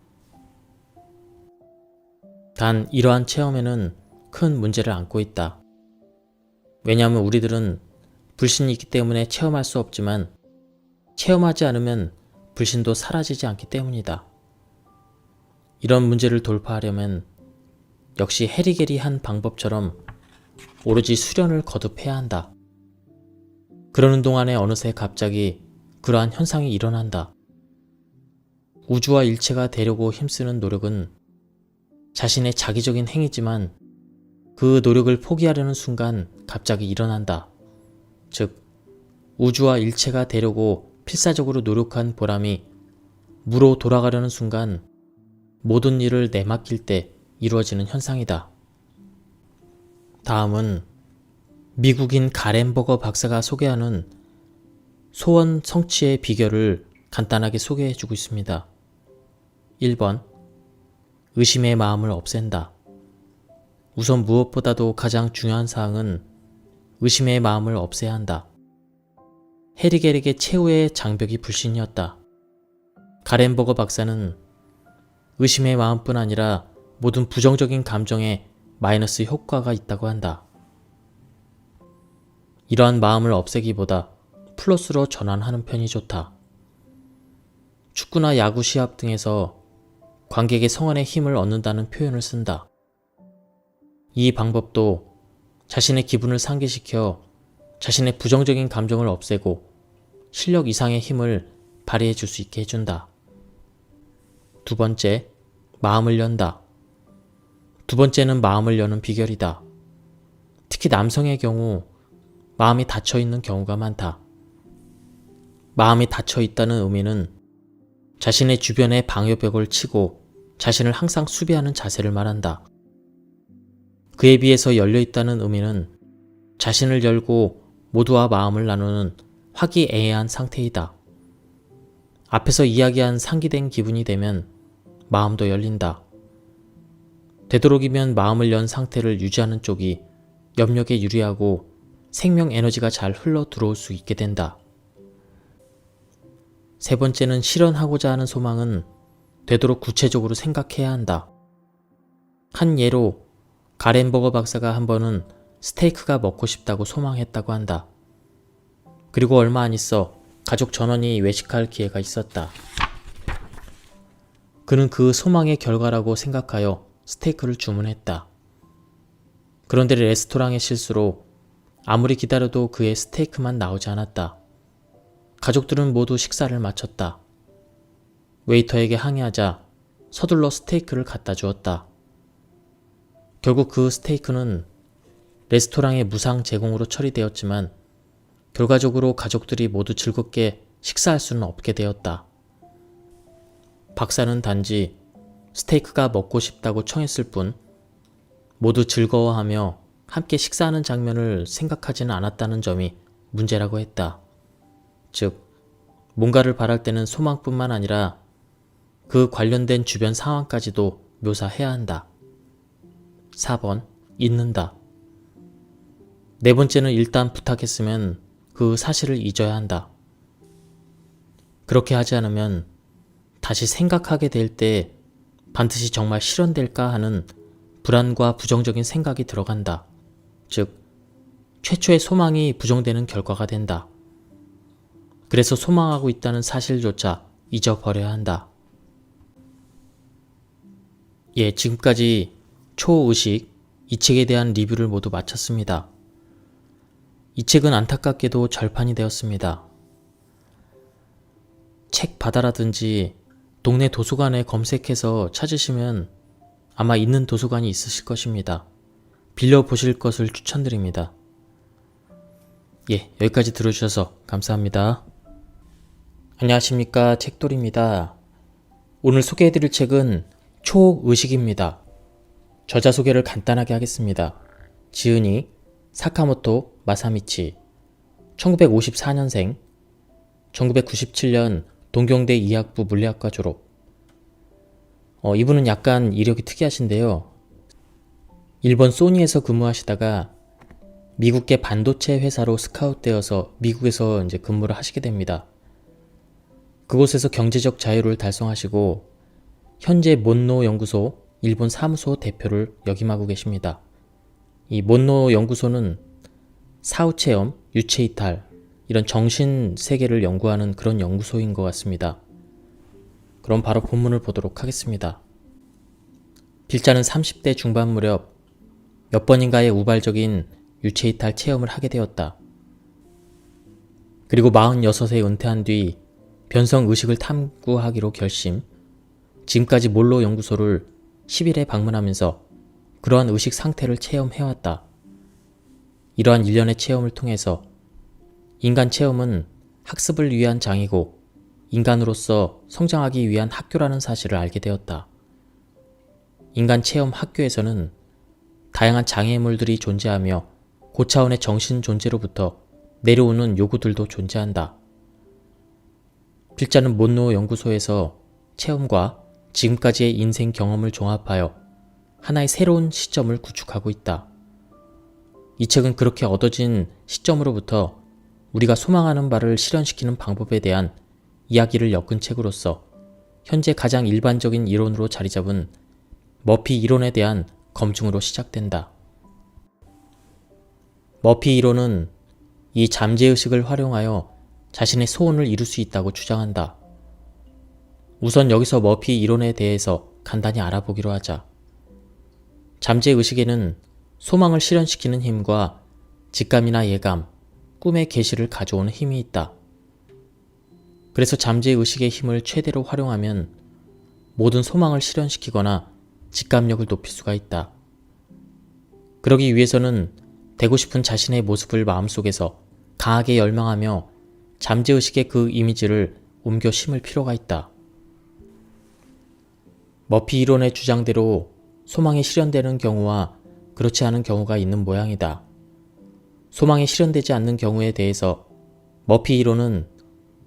단 이러한 체험에는 큰 문제를 안고 있다. 왜냐하면 우리들은 불신이 있기 때문에 체험할 수 없지만 체험하지 않으면 불신도 사라지지 않기 때문이다. 이런 문제를 돌파하려면 역시 헤리겔이 한 방법처럼 오로지 수련을 거듭해야 한다. 그러는 동안에 어느새 갑자기 그러한 현상이 일어난다. 우주와 일체가 되려고 힘쓰는 노력은 자신의 자기적인 행위지만 그 노력을 포기하려는 순간 갑자기 일어난다. 즉, 우주와 일체가 되려고 필사적으로 노력한 보람이 무로 돌아가려는 순간 모든 일을 내맡길 때 이루어지는 현상이다. 다음은 미국인 가렌버거 박사가 소개하는 소원 성취의 비결을 간단하게 소개해주고 있습니다. 1번. 의심의 마음을 없앤다. 우선 무엇보다도 가장 중요한 사항은 의심의 마음을 없애야 한다. 헤리겔에게 최후의 장벽이 불신이었다. 가렌버거 박사는 의심의 마음뿐 아니라 모든 부정적인 감정에 마이너스 효과가 있다고 한다. 이러한 마음을 없애기보다 플러스로 전환하는 편이 좋다. 축구나 야구 시합 등에서 관객의 성원의 힘을 얻는다는 표현을 쓴다. 이 방법도 자신의 기분을 상기시켜 자신의 부정적인 감정을 없애고 실력 이상의 힘을 발휘해 줄 수 있게 해준다. 2번째, 마음을 연다. 2번째는 마음을 여는 비결이다. 특히 남성의 경우 마음이 닫혀있는 경우가 많다. 마음이 닫혀있다는 의미는 자신의 주변에 방어벽을 치고 자신을 항상 수비하는 자세를 말한다. 그에 비해서 열려있다는 의미는 자신을 열고 모두와 마음을 나누는 화기애애한 상태이다. 앞에서 이야기한 상기된 기분이 되면 마음도 열린다. 되도록이면 마음을 연 상태를 유지하는 쪽이 염력에 유리하고 생명 에너지가 잘 흘러 들어올 수 있게 된다. 3번째는 실현하고자 하는 소망은 되도록 구체적으로 생각해야 한다. 한 예로 가렌버거 박사가 한 번은 스테이크가 먹고 싶다고 소망했다고 한다. 그리고 얼마 안 있어 가족 전원이 외식할 기회가 있었다. 그는 그 소망의 결과라고 생각하여 스테이크를 주문했다. 그런데 레스토랑의 실수로 아무리 기다려도 그의 스테이크만 나오지 않았다. 가족들은 모두 식사를 마쳤다. 웨이터에게 항의하자 서둘러 스테이크를 갖다 주었다. 결국 그 스테이크는 레스토랑의 무상 제공으로 처리되었지만 결과적으로 가족들이 모두 즐겁게 식사할 수는 없게 되었다. 박사는 단지 스테이크가 먹고 싶다고 청했을 뿐 모두 즐거워하며 함께 식사하는 장면을 생각하지는 않았다는 점이 문제라고 했다. 즉, 뭔가를 바랄 때는 소망뿐만 아니라 그 관련된 주변 상황까지도 묘사해야 한다. 4번, 잊는다. 네 번째는 일단 부탁했으면 그 사실을 잊어야 한다. 그렇게 하지 않으면 다시 생각하게 될 때 반드시 정말 실현될까 하는 불안과 부정적인 생각이 들어간다. 즉, 최초의 소망이 부정되는 결과가 된다. 그래서 소망하고 있다는 사실조차 잊어버려야 한다. 예, 지금까지 초의식, 이 책에 대한 리뷰를 모두 마쳤습니다. 이 책은 안타깝게도 절판이 되었습니다. 책 바다라든지 동네 도서관에 검색해서 찾으시면 아마 있는 도서관이 있으실 것입니다. 빌려보실 것을 추천드립니다. 예, 여기까지 들어주셔서 감사합니다. 안녕하십니까, 책돌이입니다. 오늘 소개해드릴 책은 초의식입니다. 저자 소개를 간단하게 하겠습니다. 지은이 사카모토 마사미치, 1954년생, 1997년 동경대 이학부 물리학과 졸업. 이분은 약간 이력이 특이하신데요. 일본 소니에서 근무하시다가 미국계 반도체 회사로 스카웃되어서 미국에서 이제 근무를 하시게 됩니다. 그곳에서 경제적 자유를 달성하시고 현재 몬노 연구소 일본 사무소 대표를 역임하고 계십니다. 이 몬노 연구소는 사후체험, 유체이탈, 이런 정신 세계를 연구하는 그런 연구소인 것 같습니다. 그럼 바로 본문을 보도록 하겠습니다. 필자는 30대 중반 무렵 몇 번인가의 우발적인 유체이탈 체험을 하게 되었다. 그리고 46세 은퇴한 뒤 변성의식을 탐구하기로 결심, 지금까지 몰로 연구소를 10일에 방문하면서 그러한 의식 상태를 체험해왔다. 이러한 일련의 체험을 통해서 인간 체험은 학습을 위한 장이고 인간으로서 성장하기 위한 학교라는 사실을 알게 되었다. 인간 체험 학교에서는 다양한 장애물들이 존재하며 고차원의 정신 존재로부터 내려오는 요구들도 존재한다. 필자는 몬노 연구소에서 체험과 지금까지의 인생 경험을 종합하여 하나의 새로운 시점을 구축하고 있다. 이 책은 그렇게 얻어진 시점으로부터 우리가 소망하는 바를 실현시키는 방법에 대한 이야기를 엮은 책으로서 현재 가장 일반적인 이론으로 자리잡은 머피 이론에 대한 검증으로 시작된다. 머피 이론은 이 잠재의식을 활용하여 자신의 소원을 이룰 수 있다고 주장한다. 우선 여기서 머피 이론에 대해서 간단히 알아보기로 하자. 잠재의식에는 소망을 실현시키는 힘과 직감이나 예감, 꿈의 계시를 가져오는 힘이 있다. 그래서 잠재의식의 힘을 최대로 활용하면 모든 소망을 실현시키거나 직감력을 높일 수가 있다. 그러기 위해서는 되고 싶은 자신의 모습을 마음속에서 강하게 열망하며 잠재의식의 그 이미지를 옮겨 심을 필요가 있다. 머피 이론의 주장대로 소망이 실현되는 경우와 그렇지 않은 경우가 있는 모양이다. 소망이 실현되지 않는 경우에 대해서 머피 이론은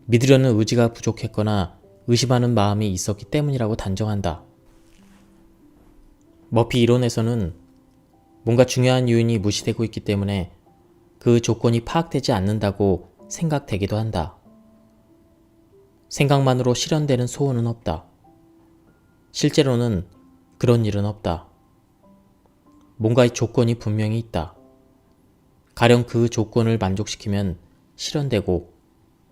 믿으려는 의지가 부족했거나 의심하는 마음이 있었기 때문이라고 단정한다. 머피 이론에서는 뭔가 중요한 요인이 무시되고 있기 때문에 그 조건이 파악되지 않는다고 생각되기도 한다. 생각만으로 실현되는 소원은 없다. 실제로는 그런 일은 없다. 뭔가의 조건이 분명히 있다. 가령 그 조건을 만족시키면 실현되고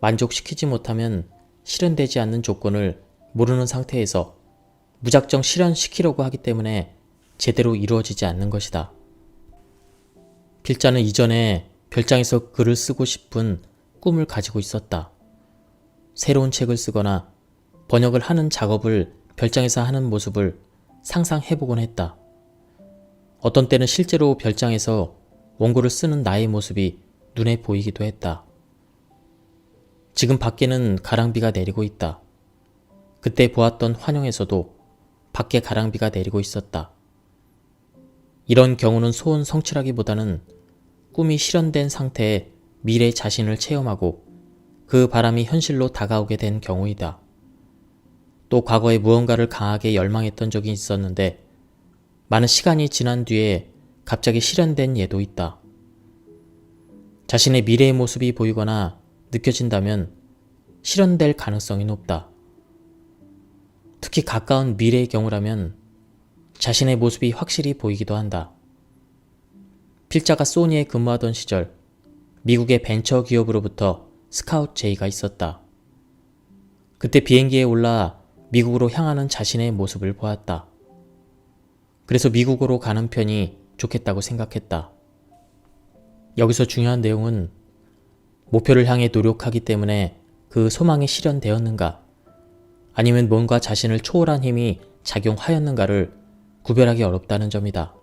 만족시키지 못하면 실현되지 않는 조건을 모르는 상태에서 무작정 실현시키려고 하기 때문에 제대로 이루어지지 않는 것이다. 필자는 이전에 별장에서 글을 쓰고 싶은 꿈을 가지고 있었다. 새로운 책을 쓰거나 번역을 하는 작업을 별장에서 하는 모습을 상상해보곤 했다. 어떤 때는 실제로 별장에서 원고를 쓰는 나의 모습이 눈에 보이기도 했다. 지금 밖에는 가랑비가 내리고 있다. 그때 보았던 환영에서도 밖에 가랑비가 내리고 있었다. 이런 경우는 소원 성취라기보다는 꿈이 실현된 상태의 미래 자신을 체험하고 그 바람이 현실로 다가오게 된 경우이다. 또 과거에 무언가를 강하게 열망했던 적이 있었는데 많은 시간이 지난 뒤에 갑자기 실현된 예도 있다. 자신의 미래의 모습이 보이거나 느껴진다면 실현될 가능성이 높다. 특히 가까운 미래의 경우라면 자신의 모습이 확실히 보이기도 한다. 필자가 소니에 근무하던 시절 미국의 벤처 기업으로부터 스카웃 제의가 있었다. 그때 비행기에 올라 미국으로 향하는 자신의 모습을 보았다. 그래서 미국으로 가는 편이 좋겠다고 생각했다. 여기서 중요한 내용은 목표를 향해 노력하기 때문에 그 소망이 실현되었는가 아니면 뭔가 자신을 초월한 힘이 작용하였는가를 구별하기 어렵다는 점이다.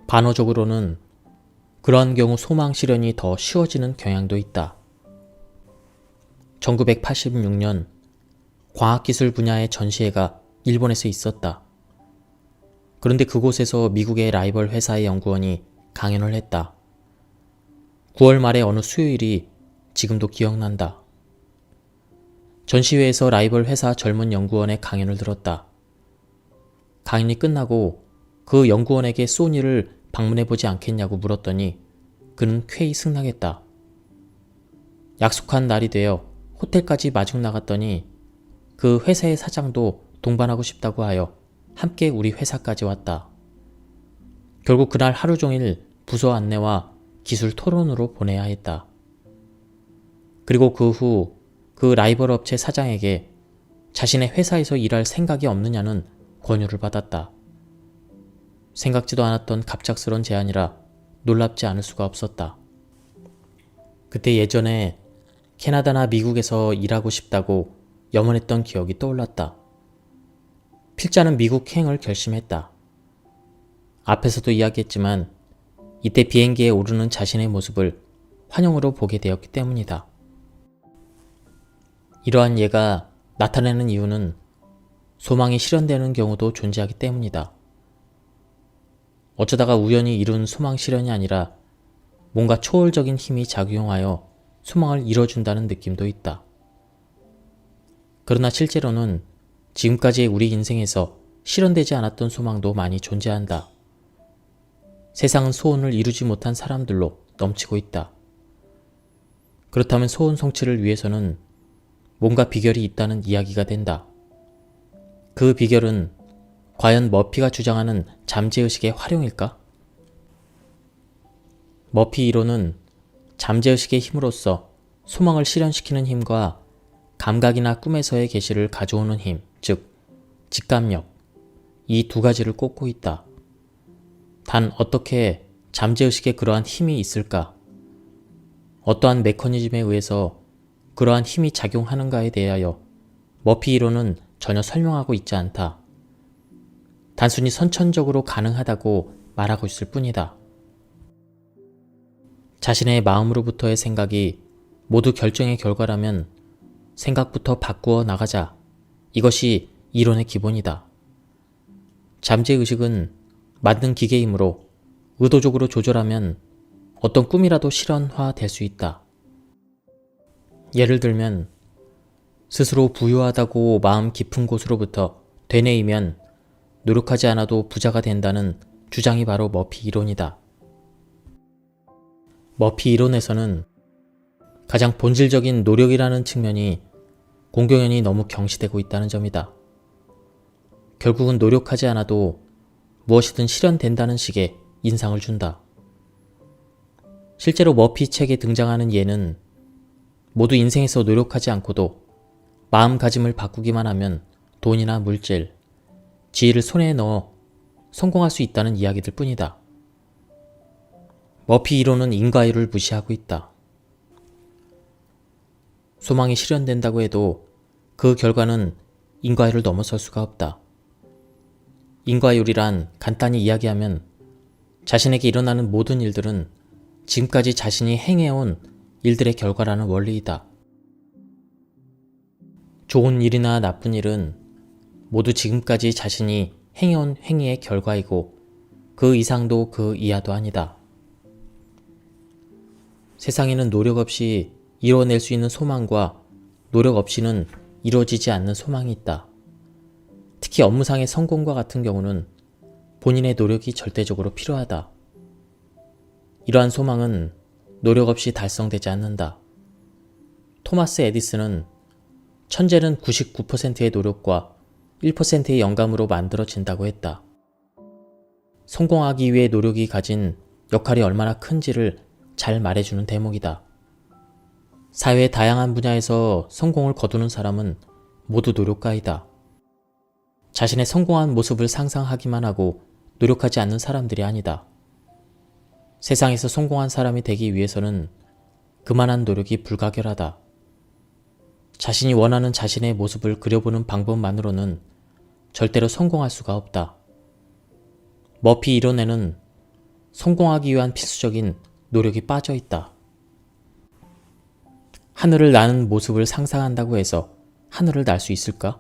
반어적으로는 그러한 경우 소망 실현이 더 쉬워지는 경향도 있다. 1986년 과학기술 분야의 전시회가 일본에서 있었다. 그런데 그곳에서 미국의 라이벌 회사의 연구원이 강연을 했다. 9월 말의 어느 수요일이 지금도 기억난다. 전시회에서 라이벌 회사 젊은 연구원의 강연을 들었다. 강연이 끝나고 그 연구원에게 소니를 방문해보지 않겠냐고 물었더니 그는 쾌히 승낙했다. 약속한 날이 되어 호텔까지 마중 나갔더니 그 회사의 사장도 동반하고 싶다고 하여 함께 우리 회사까지 왔다. 결국 그날 하루 종일 부서 안내와 기술 토론으로 보내야 했다. 그리고 그 후 그 라이벌 업체 사장에게 자신의 회사에서 일할 생각이 없느냐는 권유를 받았다. 생각지도 않았던 갑작스런 제안이라 놀랍지 않을 수가 없었다. 그때 예전에 캐나다나 미국에서 일하고 싶다고 염원했던 기억이 떠올랐다. 필자는 미국행을 결심했다. 앞에서도 이야기했지만 이때 비행기에 오르는 자신의 모습을 환영으로 보게 되었기 때문이다. 이러한 예가 나타내는 이유는 소망이 실현되는 경우도 존재하기 때문이다. 어쩌다가 우연히 이룬 소망 실현이 아니라 뭔가 초월적인 힘이 작용하여 소망을 이뤄준다는 느낌도 있다. 그러나 실제로는 지금까지의 우리 인생에서 실현되지 않았던 소망도 많이 존재한다. 세상은 소원을 이루지 못한 사람들로 넘치고 있다. 그렇다면 소원 성취를 위해서는 뭔가 비결이 있다는 이야기가 된다. 그 비결은 과연 머피가 주장하는 잠재의식의 활용일까? 머피 이론은 잠재의식의 힘으로써 소망을 실현시키는 힘과 감각이나 꿈에서의 계시를 가져오는 힘, 즉 직감력, 이 두 가지를 꼽고 있다. 단 어떻게 잠재의식에 그러한 힘이 있을까? 어떠한 메커니즘에 의해서 그러한 힘이 작용하는가에 대하여 머피 이론은 전혀 설명하고 있지 않다. 단순히 선천적으로 가능하다고 말하고 있을 뿐이다. 자신의 마음으로부터의 생각이 모두 결정의 결과라면 생각부터 바꾸어 나가자. 이것이 이론의 기본이다. 잠재의식은 만든 기계이므로 의도적으로 조절하면 어떤 꿈이라도 실현화될 수 있다. 예를 들면 스스로 부유하다고 마음 깊은 곳으로부터 되뇌이면 노력하지 않아도 부자가 된다는 주장이 바로 머피 이론이다. 머피 이론에서는 가장 본질적인 노력이라는 측면이 공공연히 너무 경시되고 있다는 점이다. 결국은 노력하지 않아도 무엇이든 실현된다는 식의 인상을 준다. 실제로 머피 책에 등장하는 예는 모두 인생에서 노력하지 않고도 마음가짐을 바꾸기만 하면 돈이나 물질, 지위를 손에 넣어 성공할 수 있다는 이야기들 뿐이다. 머피 이론은 인과율을 무시하고 있다. 소망이 실현된다고 해도 그 결과는 인과율을 넘어설 수가 없다. 인과율이란 간단히 이야기하면 자신에게 일어나는 모든 일들은 지금까지 자신이 행해온 일들의 결과라는 원리이다. 좋은 일이나 나쁜 일은 모두 지금까지 자신이 행해온 행위의 결과이고 그 이상도 그 이하도 아니다. 세상에는 노력 없이 이뤄낼 수 있는 소망과 노력 없이는 이루어지지 않는 소망이 있다. 특히 업무상의 성공과 같은 경우는 본인의 노력이 절대적으로 필요하다. 이러한 소망은 노력 없이 달성되지 않는다. 토마스 에디슨은 천재는 99%의 노력과 1%의 영감으로 만들어진다고 했다. 성공하기 위해 노력이 가진 역할이 얼마나 큰지를 잘 말해주는 대목이다. 사회의 다양한 분야에서 성공을 거두는 사람은 모두 노력가이다. 자신의 성공한 모습을 상상하기만 하고 노력하지 않는 사람들이 아니다. 세상에서 성공한 사람이 되기 위해서는 그만한 노력이 불가결하다. 자신이 원하는 자신의 모습을 그려보는 방법만으로는 절대로 성공할 수가 없다. 머피 이론에는 성공하기 위한 필수적인 노력이 빠져 있다. 하늘을 나는 모습을 상상한다고 해서 하늘을 날 수 있을까?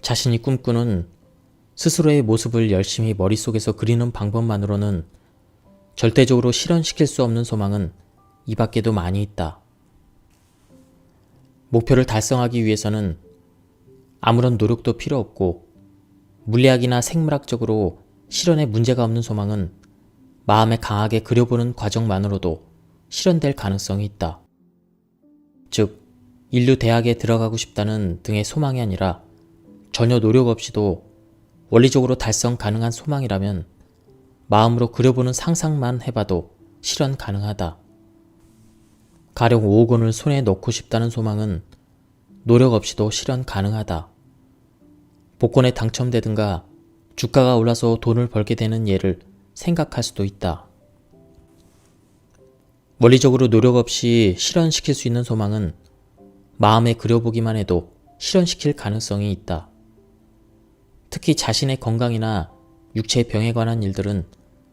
자신이 꿈꾸는 스스로의 모습을 열심히 머릿속에서 그리는 방법만으로는 절대적으로 실현시킬 수 없는 소망은 이 밖에도 많이 있다. 목표를 달성하기 위해서는 아무런 노력도 필요 없고 물리학이나 생물학적으로 실현에 문제가 없는 소망은 마음에 강하게 그려보는 과정만으로도 실현될 가능성이 있다. 즉, 인류 대학에 들어가고 싶다는 등의 소망이 아니라 전혀 노력 없이도 원리적으로 달성 가능한 소망이라면 마음으로 그려보는 상상만 해봐도 실현 가능하다. 가령 5억 원을 손에 넣고 싶다는 소망은 노력 없이도 실현 가능하다. 복권에 당첨되든가 주가가 올라서 돈을 벌게 되는 예를 생각할 수도 있다. 원리적으로 노력 없이 실현시킬 수 있는 소망은 마음에 그려보기만 해도 실현시킬 가능성이 있다. 특히 자신의 건강이나 육체 병에 관한 일들은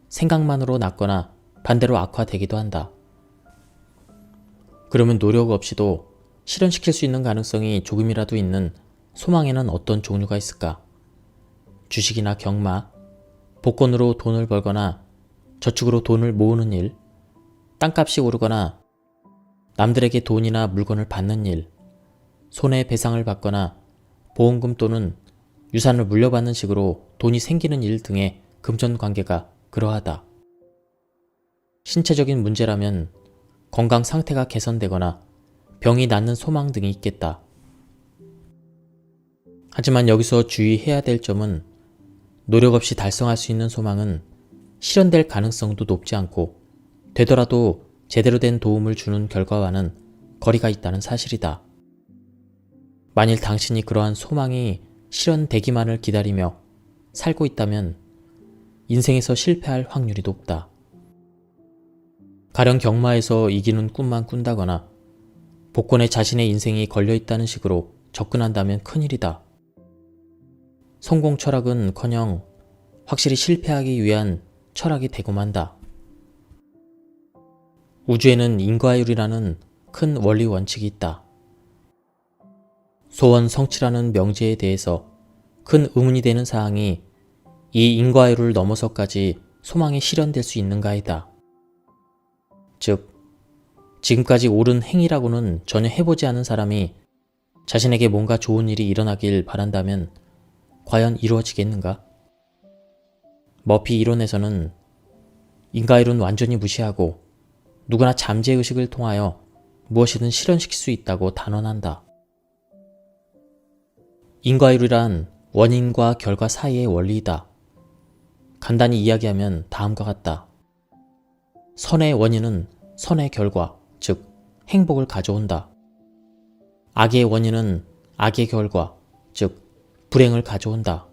생각만으로 낫거나 반대로 악화되기도 한다. 그러면 노력 없이도 실현시킬 수 있는 가능성이 조금이라도 있는 소망에는 어떤 종류가 있을까? 주식이나 경마, 복권으로 돈을 벌거나 저축으로 돈을 모으는 일, 땅값이 오르거나 남들에게 돈이나 물건을 받는 일, 손해배상을 받거나 보험금 또는 유산을 물려받는 식으로 돈이 생기는 일 등의 금전관계가 그러하다. 신체적인 문제라면 건강 상태가 개선되거나 병이 낫는 소망 등이 있겠다. 하지만 여기서 주의해야 될 점은 노력 없이 달성할 수 있는 소망은 실현될 가능성도 높지 않고 되더라도 제대로 된 도움을 주는 결과와는 거리가 있다는 사실이다. 만일 당신이 그러한 소망이 실현되기만을 기다리며 살고 있다면 인생에서 실패할 확률이 높다. 가령 경마에서 이기는 꿈만 꾼다거나 복권에 자신의 인생이 걸려있다는 식으로 접근한다면 큰일이다. 성공 철학은커녕 확실히 실패하기 위한 철학이 되고 만다. 우주에는 인과율이라는 큰 원리 원칙이 있다. 소원 성취라는 명제에 대해서 큰 의문이 되는 사항이 이 인과율을 넘어서까지 소망이 실현될 수 있는가이다. 즉, 지금까지 옳은 행위라고는 전혀 해보지 않은 사람이 자신에게 뭔가 좋은 일이 일어나길 바란다면 과연 이루어지겠는가? 머피 이론에서는 인과율은 완전히 무시하고 누구나 잠재의식을 통하여 무엇이든 실현시킬 수 있다고 단언한다. 인과율이란 원인과 결과 사이의 원리이다. 간단히 이야기하면 다음과 같다. 선의 원인은 선의 결과, 즉 행복을 가져온다. 악의 원인은 악의 결과, 즉 불행을 가져온다.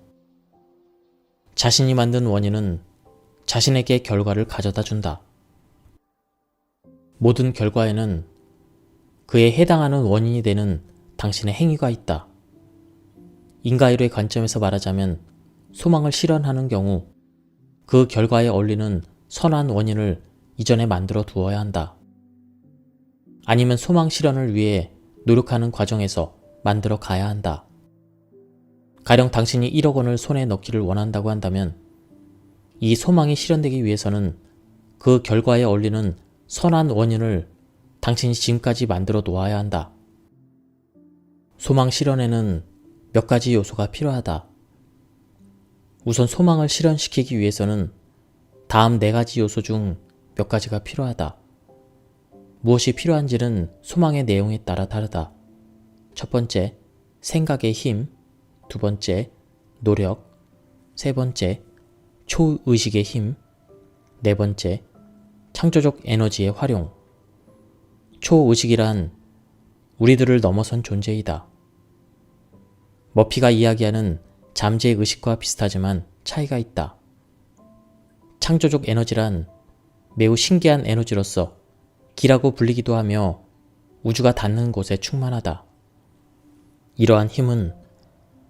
자신이 만든 원인은 자신에게 결과를 가져다 준다. 모든 결과에는 그에 해당하는 원인이 되는 당신의 행위가 있다. 인과율의 관점에서 말하자면 소망을 실현하는 경우 그 결과에 어울리는 선한 원인을 이전에 만들어 두어야 한다. 아니면 소망 실현을 위해 노력하는 과정에서 만들어 가야 한다. 가령 당신이 1억 원을 손에 넣기를 원한다고 한다면 이 소망이 실현되기 위해서는 그 결과에 어울리는 선한 원인을 당신이 지금까지 만들어 놓아야 한다. 소망 실현에는 몇 가지 요소가 필요하다. 우선 소망을 실현시키기 위해서는 다음 4가지 요소 중 몇 가지가 필요하다. 무엇이 필요한지는 소망의 내용에 따라 다르다. 첫 번째, 생각의 힘. 두 번째, 노력. 세 번째, 초의식의 힘. 네 번째, 창조적 에너지의 활용. 초의식이란 우리들을 넘어선 존재이다. 머피가 이야기하는 잠재의 의식과 비슷하지만 차이가 있다. 창조적 에너지란 매우 신기한 에너지로서 기라고 불리기도 하며 우주가 닿는 곳에 충만하다. 이러한 힘은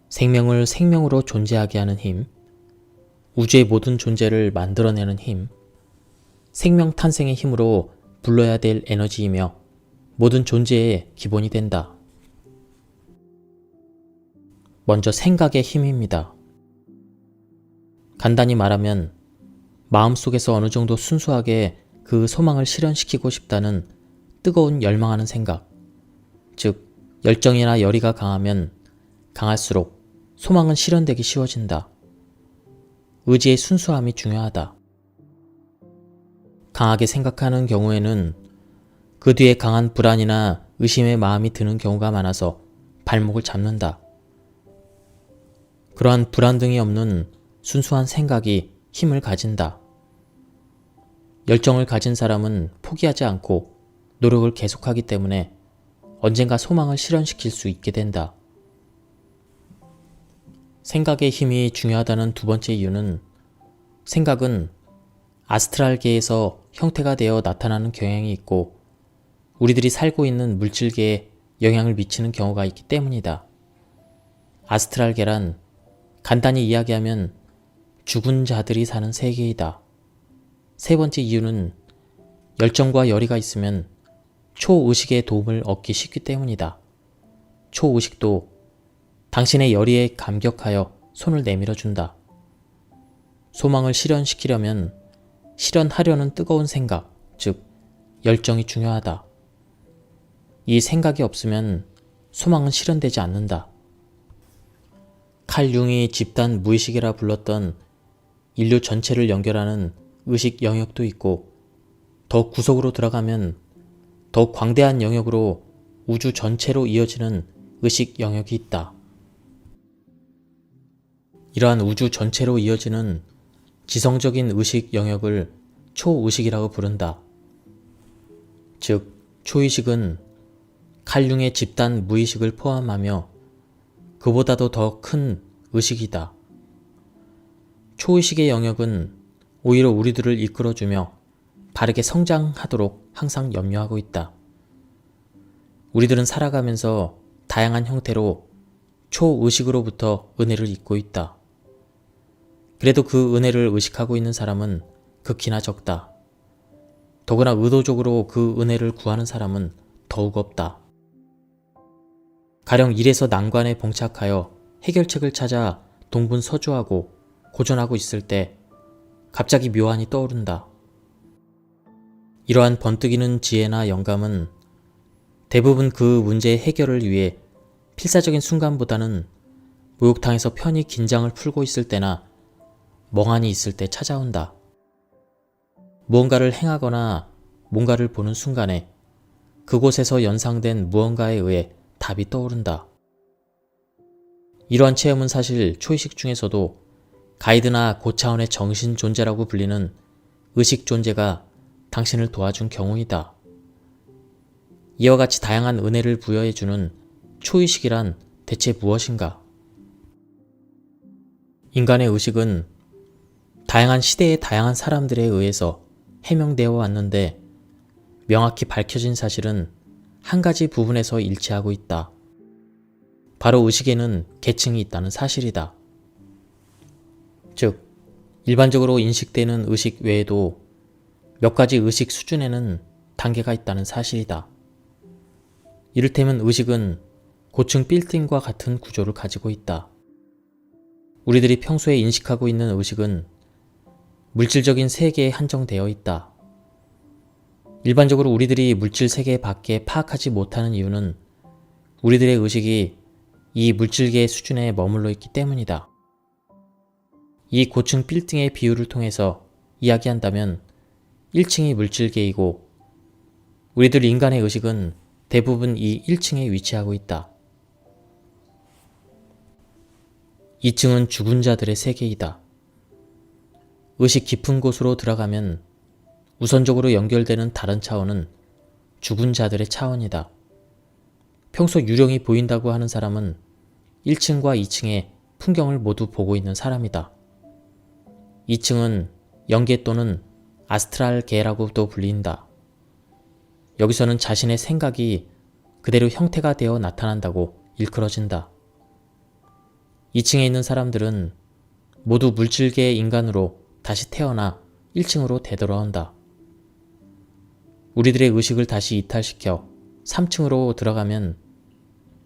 생명을 생명으로 존재하게 하는 힘, 우주의 모든 존재를 만들어내는 힘, 생명 탄생의 힘으로 불러야 될 에너지이며 모든 존재의 기본이 된다. 먼저 생각의 힘입니다. 간단히 말하면 마음속에서 어느 정도 순수하게 그 소망을 실현시키고 싶다는 뜨거운 열망하는 생각, 즉 열정이나 열의가 강하면 강할수록 소망은 실현되기 쉬워진다. 의지의 순수함이 중요하다. 강하게 생각하는 경우에는 그 뒤에 강한 불안이나 의심의 마음이 드는 경우가 많아서 발목을 잡는다. 그러한 불안 등이 없는 순수한 생각이 힘을 가진다. 열정을 가진 사람은 포기하지 않고 노력을 계속하기 때문에 언젠가 소망을 실현시킬 수 있게 된다. 생각의 힘이 중요하다는 두 번째 이유는 생각은 아스트랄계에서 형태가 되어 나타나는 경향이 있고 우리들이 살고 있는 물질계에 영향을 미치는 경우가 있기 때문이다. 아스트랄계란 간단히 이야기하면 죽은 자들이 사는 세계이다. 세 번째 이유는 열정과 열의가 있으면 초의식의 도움을 얻기 쉽기 때문이다. 초의식도 당신의 열의에 감격하여 손을 내밀어 준다. 소망을 실현시키려면 실현하려는 뜨거운 생각, 즉 열정이 중요하다. 이 생각이 없으면 소망은 실현되지 않는다. 칼 융이 집단 무의식이라 불렀던 인류 전체를 연결하는 의식 영역도 있고 더 구석으로 들어가면 더 광대한 영역으로 우주 전체로 이어지는 의식 영역이 있다. 이러한 우주 전체로 이어지는 지성적인 의식 영역을 초의식이라고 부른다. 즉, 초의식은 칼 융의 집단 무의식을 포함하며 그보다도 더 큰 의식이다. 초의식의 영역은 오히려 우리들을 이끌어주며 바르게 성장하도록 항상 염려하고 있다. 우리들은 살아가면서 다양한 형태로 초의식으로부터 은혜를 잊고 있다. 그래도 그 은혜를 의식하고 있는 사람은 극히나 적다. 더구나 의도적으로 그 은혜를 구하는 사람은 더욱 없다. 가령 일에서 난관에 봉착하여 해결책을 찾아 동분서주하고 고전하고 있을 때 갑자기 묘안이 떠오른다. 이러한 번뜩이는 지혜나 영감은 대부분 그 문제의 해결을 위해 필사적인 순간보다는 목욕탕에서 편히 긴장을 풀고 있을 때나 멍하니 있을 때 찾아온다. 무언가를 행하거나 뭔가를 보는 순간에 그곳에서 연상된 무언가에 의해 답이 떠오른다. 이러한 체험은 사실 초의식 중에서도 가이드나 고차원의 정신 존재라고 불리는 의식 존재가 당신을 도와준 경우이다. 이와 같이 다양한 은혜를 부여해주는 초의식이란 대체 무엇인가? 인간의 의식은 다양한 시대의 다양한 사람들에 의해서 해명되어 왔는데 명확히 밝혀진 사실은 한 가지 부분에서 일치하고 있다. 바로 의식에는 계층이 있다는 사실이다. 즉, 일반적으로 인식되는 의식 외에도 몇 가지 의식 수준에는 단계가 있다는 사실이다. 이를테면 의식은 고층 빌딩과 같은 구조를 가지고 있다. 우리들이 평소에 인식하고 있는 의식은 물질적인 세계에 한정되어 있다. 일반적으로 우리들이 물질 세계 밖에 파악하지 못하는 이유는 우리들의 의식이 이 물질계의 수준에 머물러 있기 때문이다. 이 고층 빌딩의 비유를 통해서 이야기한다면 1층이 물질계이고 우리들 인간의 의식은 대부분 이 1층에 위치하고 있다. 2층은 죽은 자들의 세계이다. 의식 깊은 곳으로 들어가면 우선적으로 연결되는 다른 차원은 죽은 자들의 차원이다. 평소 유령이 보인다고 하는 사람은 1층과 2층의 풍경을 모두 보고 있는 사람이다. 2층은 영계 또는 아스트랄계라고도 불린다. 여기서는 자신의 생각이 그대로 형태가 되어 나타난다고 일컬어진다. 2층에 있는 사람들은 모두 물질계의 인간으로 다시 태어나 1층으로 되돌아온다. 우리들의 의식을 다시 이탈시켜 3층으로 들어가면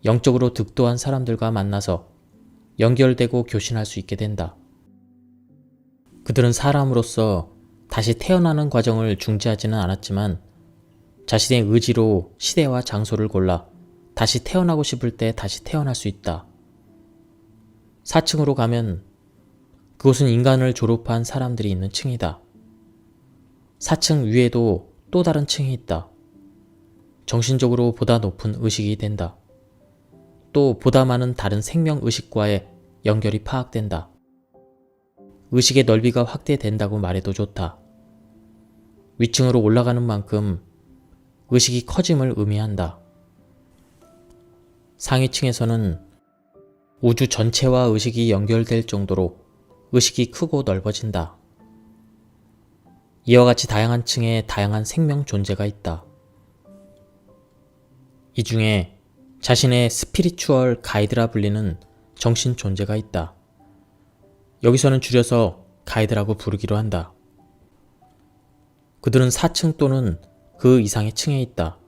영적으로 득도한 사람들과 만나서 연결되고 교신할 수 있게 된다. 그들은 사람으로서 다시 태어나는 과정을 중지하지는 않았지만 자신의 의지로 시대와 장소를 골라 다시 태어나고 싶을 때 다시 태어날 수 있다. 4층으로 가면 그곳은 인간을 졸업한 사람들이 있는 층이다. 4층 위에도 또 다른 층이 있다. 정신적으로 보다 높은 의식이 된다. 또 보다 많은 다른 생명 의식과의 연결이 파악된다. 의식의 넓이가 확대된다고 말해도 좋다. 위층으로 올라가는 만큼 의식이 커짐을 의미한다. 상위층에서는 우주 전체와 의식이 연결될 정도로 의식이 크고 넓어진다. 이와 같이 다양한 층에 다양한 생명 존재가 있다. 이 중에 자신의 스피리추얼 가이드라 불리는 정신 존재가 있다. 여기서는 줄여서 가이드라고 부르기로 한다. 그들은 4층 또는 그 이상의 층에 있다.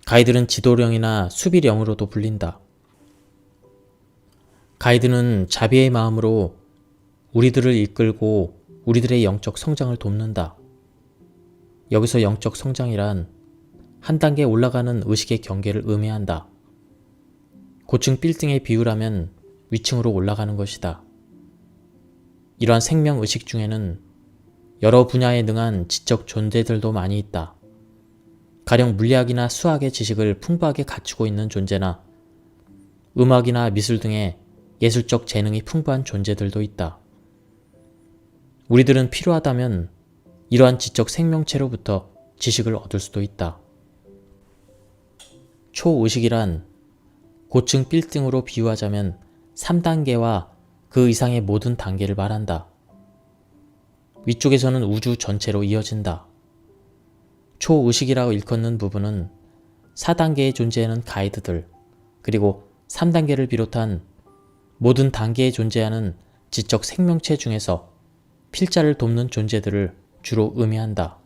가이드는 지도령이나 수비령으로도 불린다. 가이드는 자비의 마음으로 우리들을 이끌고 우리들의 영적 성장을 돕는다. 여기서 영적 성장이란 한 단계 올라가는 의식의 경계를 의미한다. 고층 빌딩의 비유라면 위층으로 올라가는 것이다. 이러한 생명 의식 중에는 여러 분야에 능한 지적 존재들도 많이 있다. 가령 물리학이나 수학의 지식을 풍부하게 갖추고 있는 존재나 음악이나 미술 등의 예술적 재능이 풍부한 존재들도 있다. 우리들은 필요하다면 이러한 지적 생명체로부터 지식을 얻을 수도 있다. 초의식이란 고층 빌딩으로 비유하자면 3단계와 그 이상의 모든 단계를 말한다. 위쪽에서는 우주 전체로 이어진다. 초의식이라고 일컫는 부분은 4단계에 존재하는 가이드들, 그리고 3단계를 비롯한 모든 단계에 존재하는 지적 생명체 중에서 필자를 돕는 존재들을 주로 의미한다.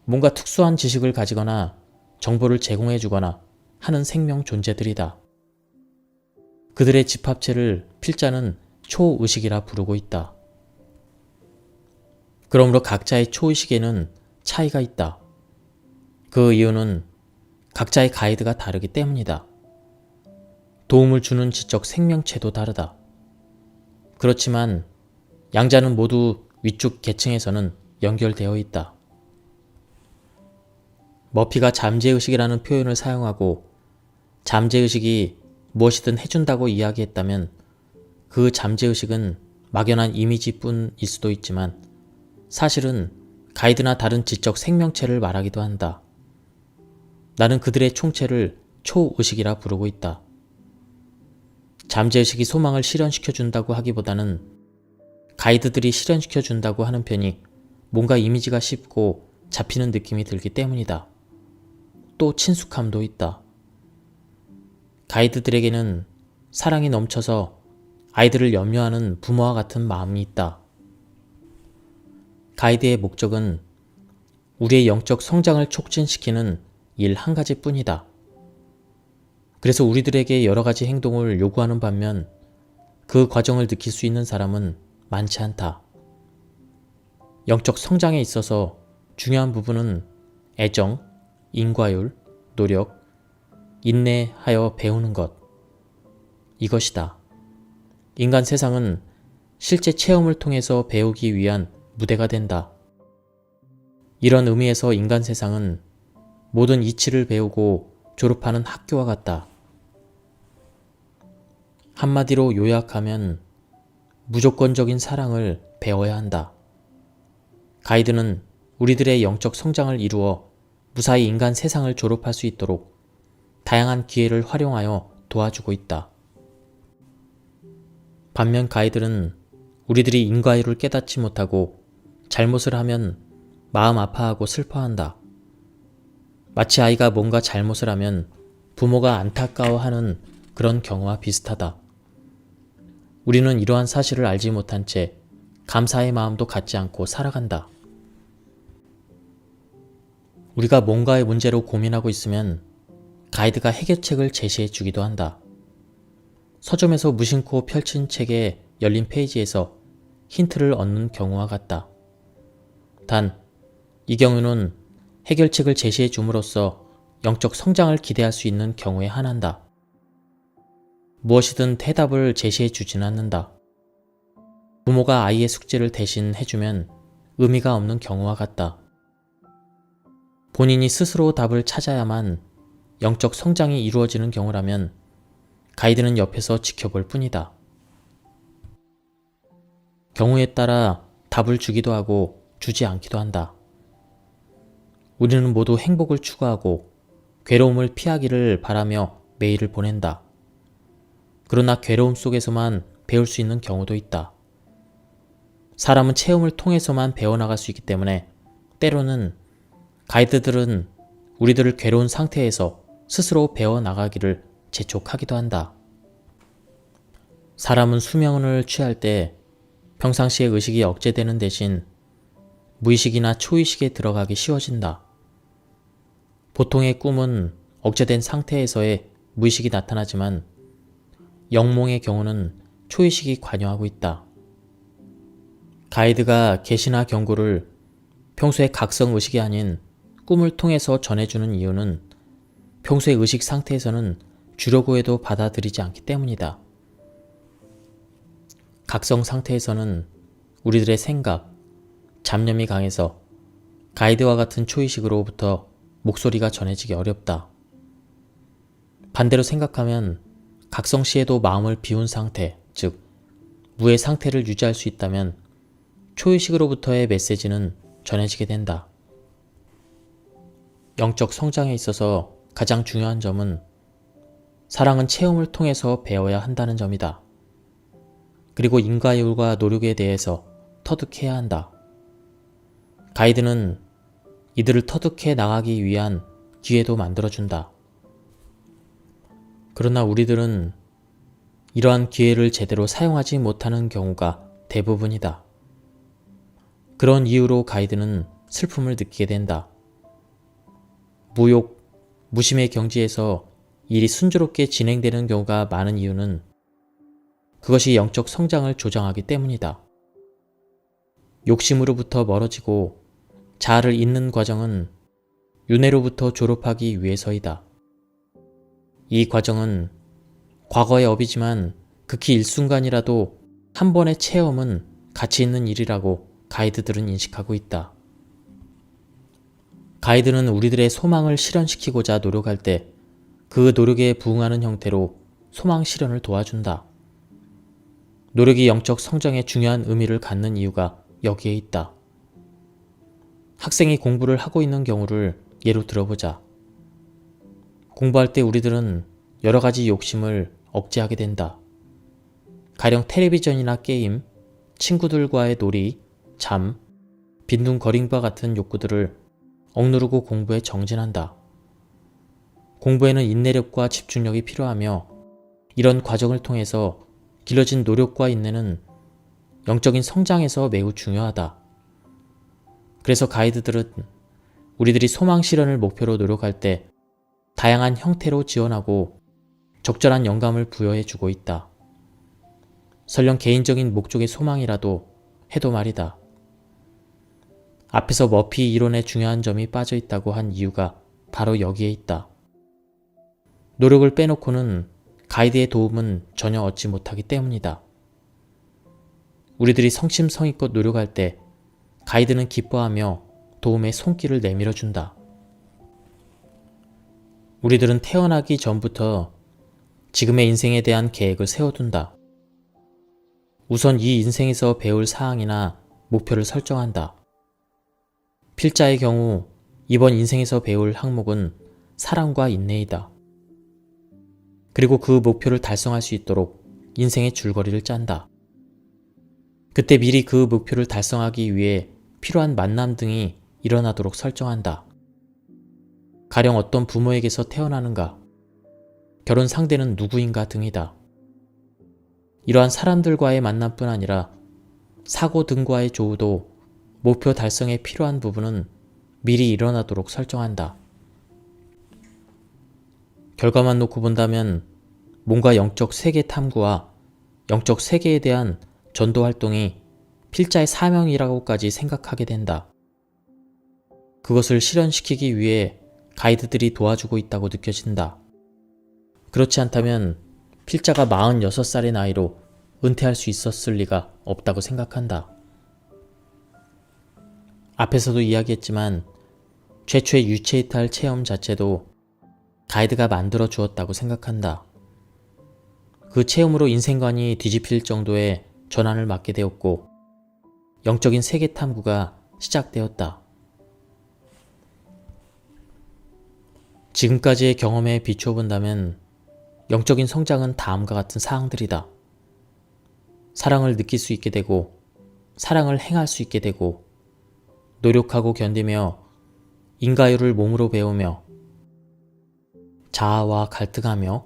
뭔가 특수한 지식을 가지거나 정보를 제공해주거나 하는 생명 존재들이다. 그들의 집합체를 필자는 초의식이라 부르고 있다. 그러므로 각자의 초의식에는 차이가 있다. 그 이유는 각자의 가이드가 다르기 때문이다. 도움을 주는 지적 생명체도 다르다. 그렇지만 양자는 모두 위쪽 계층에서는 연결되어 있다. 머피가 잠재의식이라는 표현을 사용하고 잠재의식이 무엇이든 해준다고 이야기했다면 그 잠재의식은 막연한 이미지뿐일 수도 있지만 사실은 가이드나 다른 지적 생명체를 말하기도 한다. 나는 그들의 총체를 초의식이라 부르고 있다. 잠재의식이 소망을 실현시켜준다고 하기보다는 가이드들이 실현시켜준다고 하는 편이 뭔가 이미지가 쉽고 잡히는 느낌이 들기 때문이다. 또 친숙함도 있다. 가이드들에게는 사랑이 넘쳐서 아이들을 염려하는 부모와 같은 마음이 있다. 가이드의 목적은 우리의 영적 성장을 촉진시키는 일 한 가지뿐이다. 그래서 우리들에게 여러 가지 행동을 요구하는 반면 그 과정을 느낄 수 있는 사람은 많지 않다. 영적 성장에 있어서 중요한 부분은 애정, 인과율, 노력, 인내하여 배우는 것. 이것이다. 인간 세상은 실제 체험을 통해서 배우기 위한 무대가 된다. 이런 의미에서 인간 세상은 모든 이치를 배우고 졸업하는 학교와 같다. 한마디로 요약하면 무조건적인 사랑을 배워야 한다. 가이드는 우리들의 영적 성장을 이루어 무사히 인간 세상을 졸업할 수 있도록 다양한 기회를 활용하여 도와주고 있다. 반면 가이드는 우리들이 인과율을 깨닫지 못하고 잘못을 하면 마음 아파하고 슬퍼한다. 마치 아이가 뭔가 잘못을 하면 부모가 안타까워하는 그런 경우와 비슷하다. 우리는 이러한 사실을 알지 못한 채 감사의 마음도 갖지 않고 살아간다. 우리가 뭔가의 문제로 고민하고 있으면 가이드가 해결책을 제시해 주기도 한다. 서점에서 무심코 펼친 책의 열린 페이지에서 힌트를 얻는 경우와 같다. 단, 이 경우는 해결책을 제시해 줌으로써 영적 성장을 기대할 수 있는 경우에 한한다. 무엇이든 대답을 제시해 주진 않는다. 부모가 아이의 숙제를 대신 해주면 의미가 없는 경우와 같다. 본인이 스스로 답을 찾아야만 영적 성장이 이루어지는 경우라면 가이드는 옆에서 지켜볼 뿐이다. 경우에 따라 답을 주기도 하고 주지 않기도 한다. 우리는 모두 행복을 추구하고 괴로움을 피하기를 바라며 매일을 보낸다. 그러나 괴로움 속에서만 배울 수 있는 경우도 있다. 사람은 체험을 통해서만 배워나갈 수 있기 때문에 때로는 가이드들은 우리들을 괴로운 상태에서 스스로 배워나가기를 재촉하기도 한다. 사람은 수면을 취할 때 평상시의 의식이 억제되는 대신 무의식이나 초의식에 들어가기 쉬워진다. 보통의 꿈은 억제된 상태에서의 무의식이 나타나지만 영몽의 경우는 초의식이 관여하고 있다. 가이드가 계시나 경고를 평소의 각성 의식이 아닌 꿈을 통해서 전해주는 이유는 평소의 의식 상태에서는 주려고 해도 받아들이지 않기 때문이다. 각성 상태에서는 우리들의 생각, 잡념이 강해서 가이드와 같은 초의식으로부터 목소리가 전해지기 어렵다. 반대로 생각하면 각성 시에도 마음을 비운 상태, 즉 무의 상태를 유지할 수 있다면 초의식으로부터의 메시지는 전해지게 된다. 영적 성장에 있어서 가장 중요한 점은 사랑은 체험을 통해서 배워야 한다는 점이다. 그리고 인과율과 노력에 대해서 터득해야 한다. 가이드는 이들을 터득해 나가기 위한 기회도 만들어준다. 그러나 우리들은 이러한 기회를 제대로 사용하지 못하는 경우가 대부분이다. 그런 이유로 가이드는 슬픔을 느끼게 된다. 무욕, 무심의 경지에서 일이 순조롭게 진행되는 경우가 많은 이유는 그것이 영적 성장을 조장하기 때문이다. 욕심으로부터 멀어지고 자아를 잇는 과정은 윤회로부터 졸업하기 위해서이다. 이 과정은 과거의 업이지만 극히 일순간이라도 한 번의 체험은 가치 있는 일이라고 가이드들은 인식하고 있다. 가이드는 우리들의 소망을 실현시키고자 노력할 때 그 노력에 부응하는 형태로 소망 실현을 도와준다. 노력이 영적 성장에 중요한 의미를 갖는 이유가 여기에 있다. 학생이 공부를 하고 있는 경우를 예로 들어보자. 공부할 때 우리들은 여러 가지 욕심을 억제하게 된다. 가령 텔레비전이나 게임, 친구들과의 놀이, 잠, 빈둥거림과 같은 욕구들을 억누르고 공부에 정진한다. 공부에는 인내력과 집중력이 필요하며 이런 과정을 통해서 길러진 노력과 인내는 영적인 성장에서 매우 중요하다. 그래서 가이드들은 우리들이 소망 실현을 목표로 노력할 때 다양한 형태로 지원하고 적절한 영감을 부여해 주고 있다. 설령 개인적인 목적의 소망이라도 해도 말이다. 앞에서 머피 이론의 중요한 점이 빠져 있다고 한 이유가 바로 여기에 있다. 노력을 빼놓고는 가이드의 도움은 전혀 얻지 못하기 때문이다. 우리들이 성심성의껏 노력할 때 가이드는 기뻐하며 도움의 손길을 내밀어준다. 우리들은 태어나기 전부터 지금의 인생에 대한 계획을 세워둔다. 우선 이 인생에서 배울 사항이나 목표를 설정한다. 필자의 경우 이번 인생에서 배울 항목은 사랑과 인내이다. 그리고 그 목표를 달성할 수 있도록 인생의 줄거리를 짠다. 그때 미리 그 목표를 달성하기 위해 필요한 만남 등이 일어나도록 설정한다. 가령 어떤 부모에게서 태어나는가, 결혼 상대는 누구인가 등이다. 이러한 사람들과의 만남뿐 아니라 사고 등과의 조우도 목표 달성에 필요한 부분은 미리 일어나도록 설정한다. 결과만 놓고 본다면 뭔가 영적 세계 탐구와 영적 세계에 대한 전도 활동이 필자의 사명이라고까지 생각하게 된다. 그것을 실현시키기 위해 가이드들이 도와주고 있다고 느껴진다. 그렇지 않다면 필자가 46살의 나이로 은퇴할 수 있었을 리가 없다고 생각한다. 앞에서도 이야기했지만 최초의 유체이탈 체험 자체도 가이드가 만들어 주었다고 생각한다. 그 체험으로 인생관이 뒤집힐 정도의 전환을 맞게 되었고 영적인 세계 탐구가 시작되었다. 지금까지의 경험에 비추어 본다면 영적인 성장은 다음과 같은 사항들이다. 사랑을 느낄 수 있게 되고 사랑을 행할 수 있게 되고 노력하고 견디며 인과율을 몸으로 배우며 자아와 갈등하며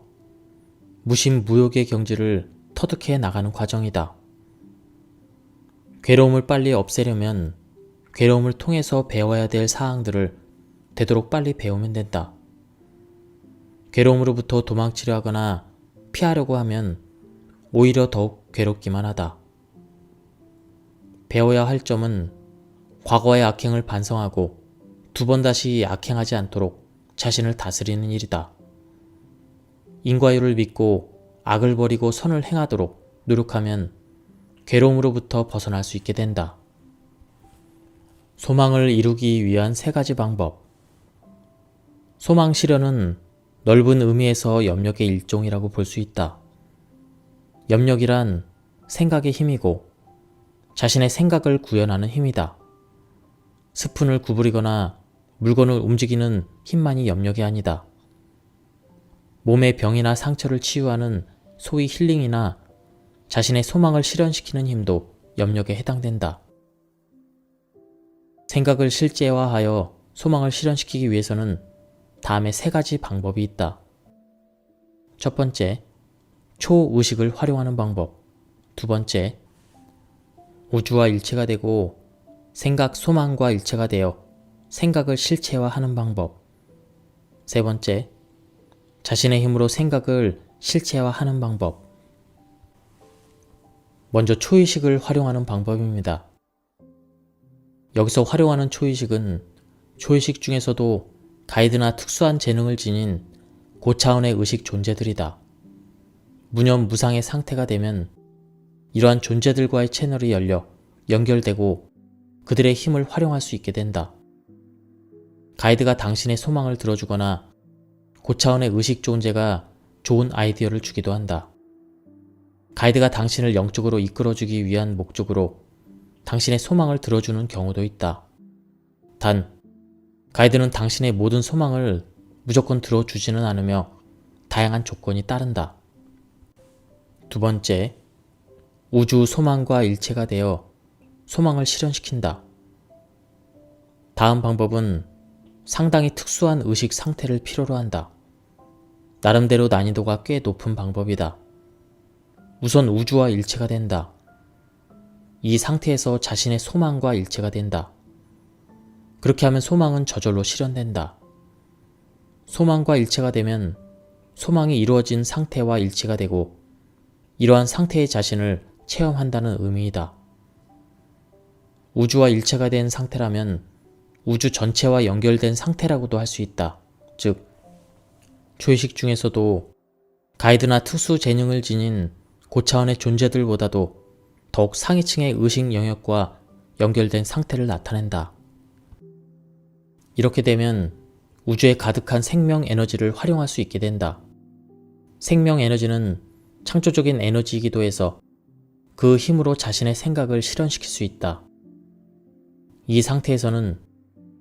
무심무욕의 경지를 터득해 나가는 과정이다. 괴로움을 빨리 없애려면 괴로움을 통해서 배워야 될 사항들을 되도록 빨리 배우면 된다. 괴로움으로부터 도망치려 하거나 피하려고 하면 오히려 더욱 괴롭기만 하다. 배워야 할 점은 과거의 악행을 반성하고 2번 다시 악행하지 않도록 자신을 다스리는 일이다. 인과율을 믿고 악을 버리고 선을 행하도록 노력하면 괴로움으로부터 벗어날 수 있게 된다. 소망을 이루기 위한 3가지 방법. 소망 실현은 넓은 의미에서 염력의 일종이라고 볼 수 있다. 염력이란 생각의 힘이고 자신의 생각을 구현하는 힘이다. 스푼을 구부리거나 물건을 움직이는 힘만이 염력이 아니다. 몸의 병이나 상처를 치유하는 소위 힐링이나 자신의 소망을 실현시키는 힘도 염력에 해당된다. 생각을 실제화하여 소망을 실현시키기 위해서는 다음에 3가지 방법이 있다. 첫 번째, 초의식을 활용하는 방법. 2번째, 우주와 일체가 되고 생각, 소망과 일체가 되어 생각을 실체화하는 방법. 3번째, 자신의 힘으로 생각을 실체화하는 방법. 먼저 초의식을 활용하는 방법입니다. 여기서 활용하는 초의식은 초의식 중에서도 가이드나 특수한 재능을 지닌 고차원의 의식 존재들이다. 무념무상의 상태가 되면 이러한 존재들과의 채널이 열려 연결되고 그들의 힘을 활용할 수 있게 된다. 가이드가 당신의 소망을 들어주거나 고차원의 의식 존재가 좋은 아이디어를 주기도 한다. 가이드가 당신을 영적으로 이끌어주기 위한 목적으로 당신의 소망을 들어주는 경우도 있다. 단, 가이드는 당신의 모든 소망을 무조건 들어주지는 않으며 다양한 조건이 따른다. 2번째, 우주 소망과 일체가 되어 소망을 실현시킨다. 다음 방법은 상당히 특수한 의식 상태를 필요로 한다. 나름대로 난이도가 꽤 높은 방법이다. 우선 우주와 일체가 된다. 이 상태에서 자신의 소망과 일체가 된다. 그렇게 하면 소망은 저절로 실현된다. 소망과 일체가 되면 소망이 이루어진 상태와 일치가 되고 이러한 상태의 자신을 체험한다는 의미이다. 우주와 일체가 된 상태라면 우주 전체와 연결된 상태라고도 할 수 있다. 즉, 초의식 중에서도 가이드나 특수 재능을 지닌 고차원의 존재들보다도 더욱 상위층의 의식 영역과 연결된 상태를 나타낸다. 이렇게 되면 우주에 가득한 생명 에너지를 활용할 수 있게 된다. 생명 에너지는 창조적인 에너지이기도 해서 그 힘으로 자신의 생각을 실현시킬 수 있다. 이 상태에서는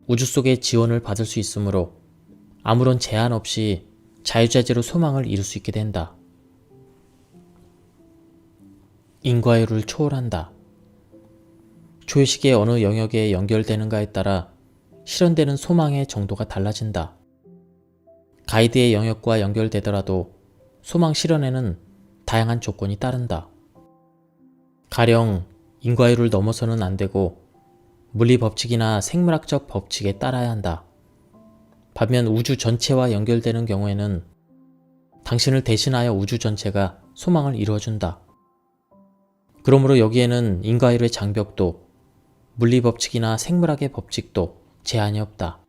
우주 속의 지원을 받을 수 있으므로 아무런 제한 없이 자유자재로 소망을 이룰 수 있게 된다. 인과율을 초월한다. 초의식의 어느 영역에 연결되는가에 따라 실현되는 소망의 정도가 달라진다. 가이드의 영역과 연결되더라도 소망 실현에는 다양한 조건이 따른다. 가령 인과율을 넘어서는 안 되고 물리 법칙이나 생물학적 법칙에 따라야 한다. 반면 우주 전체와 연결되는 경우에는 당신을 대신하여 우주 전체가 소망을 이루어준다. 그러므로 여기에는 인과율의 장벽도 물리 법칙이나 생물학의 법칙도 제한이 없다.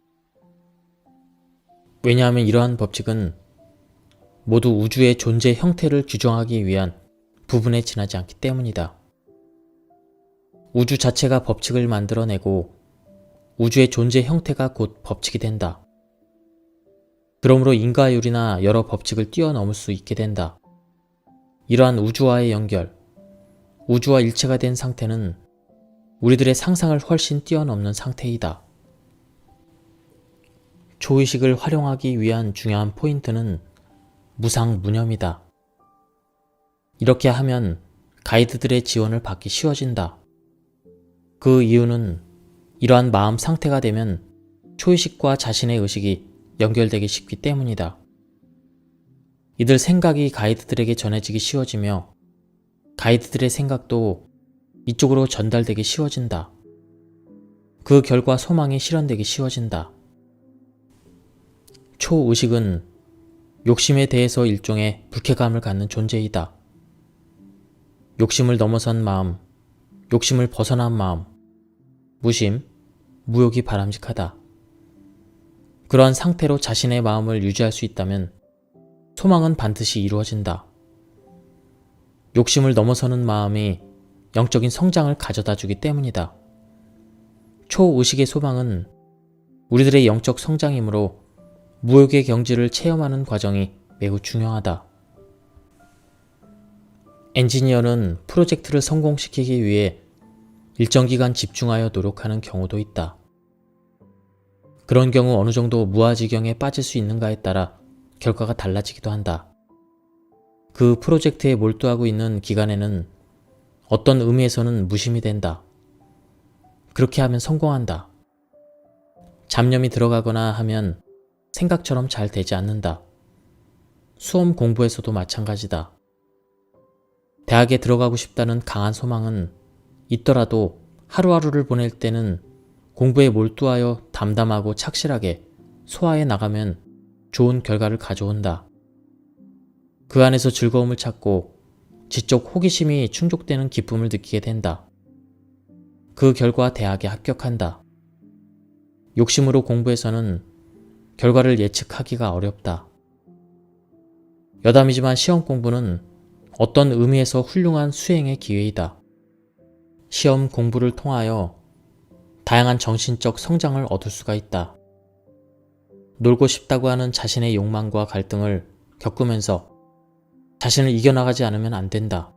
왜냐하면 이러한 법칙은 모두 우주의 존재 형태를 규정하기 위한 부분에 지나지 않기 때문이다. 우주 자체가 법칙을 만들어내고 우주의 존재 형태가 곧 법칙이 된다. 그러므로 인과율이나 여러 법칙을 뛰어넘을 수 있게 된다. 이러한 우주와의 연결, 우주와 일체가 된 상태는 우리들의 상상을 훨씬 뛰어넘는 상태이다. 초의식을 활용하기 위한 중요한 포인트는 무상무념이다. 이렇게 하면 가이드들의 지원을 받기 쉬워진다. 그 이유는 이러한 마음 상태가 되면 초의식과 자신의 의식이 연결되기 쉽기 때문이다. 이들 생각이 가이드들에게 전해지기 쉬워지며 가이드들의 생각도 이쪽으로 전달되기 쉬워진다. 그 결과 소망이 실현되기 쉬워진다. 초의식은 욕심에 대해서 일종의 불쾌감을 갖는 존재이다. 욕심을 넘어선 마음, 욕심을 벗어난 마음, 무심, 무욕이 바람직하다. 그러한 상태로 자신의 마음을 유지할 수 있다면 소망은 반드시 이루어진다. 욕심을 넘어서는 마음이 영적인 성장을 가져다 주기 때문이다. 초의식의 소망은 우리들의 영적 성장이므로 무욕의 경지를 체험하는 과정이 매우 중요하다. 엔지니어는 프로젝트를 성공시키기 위해 일정 기간 집중하여 노력하는 경우도 있다. 그런 경우 어느 정도 무아지경에 빠질 수 있는가에 따라 결과가 달라지기도 한다. 그 프로젝트에 몰두하고 있는 기간에는 어떤 의미에서는 무심이 된다. 그렇게 하면 성공한다. 잡념이 들어가거나 하면 생각처럼 잘 되지 않는다. 수험 공부에서도 마찬가지다. 대학에 들어가고 싶다는 강한 소망은 있더라도 하루하루를 보낼 때는 공부에 몰두하여 담담하고 착실하게 소화해 나가면 좋은 결과를 가져온다. 그 안에서 즐거움을 찾고 지적 호기심이 충족되는 기쁨을 느끼게 된다. 그 결과 대학에 합격한다. 욕심으로 공부해서는 결과를 예측하기가 어렵다. 여담이지만 시험 공부는 어떤 의미에서 훌륭한 수행의 기회이다. 시험 공부를 통하여 다양한 정신적 성장을 얻을 수가 있다. 놀고 싶다고 하는 자신의 욕망과 갈등을 겪으면서 자신을 이겨나가지 않으면 안 된다.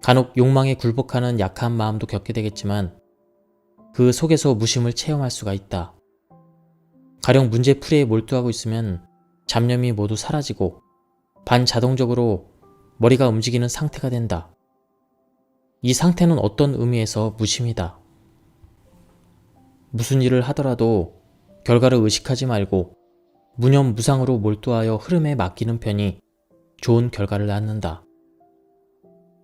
간혹 욕망에 굴복하는 약한 마음도 겪게 되겠지만 그 속에서 무심을 체험할 수가 있다. 가령 문제풀이에 몰두하고 있으면 잡념이 모두 사라지고 반자동적으로 머리가 움직이는 상태가 된다. 이 상태는 어떤 의미에서 무심이다. 무슨 일을 하더라도 결과를 의식하지 말고 무념무상으로 몰두하여 흐름에 맡기는 편이 좋은 결과를 낳는다.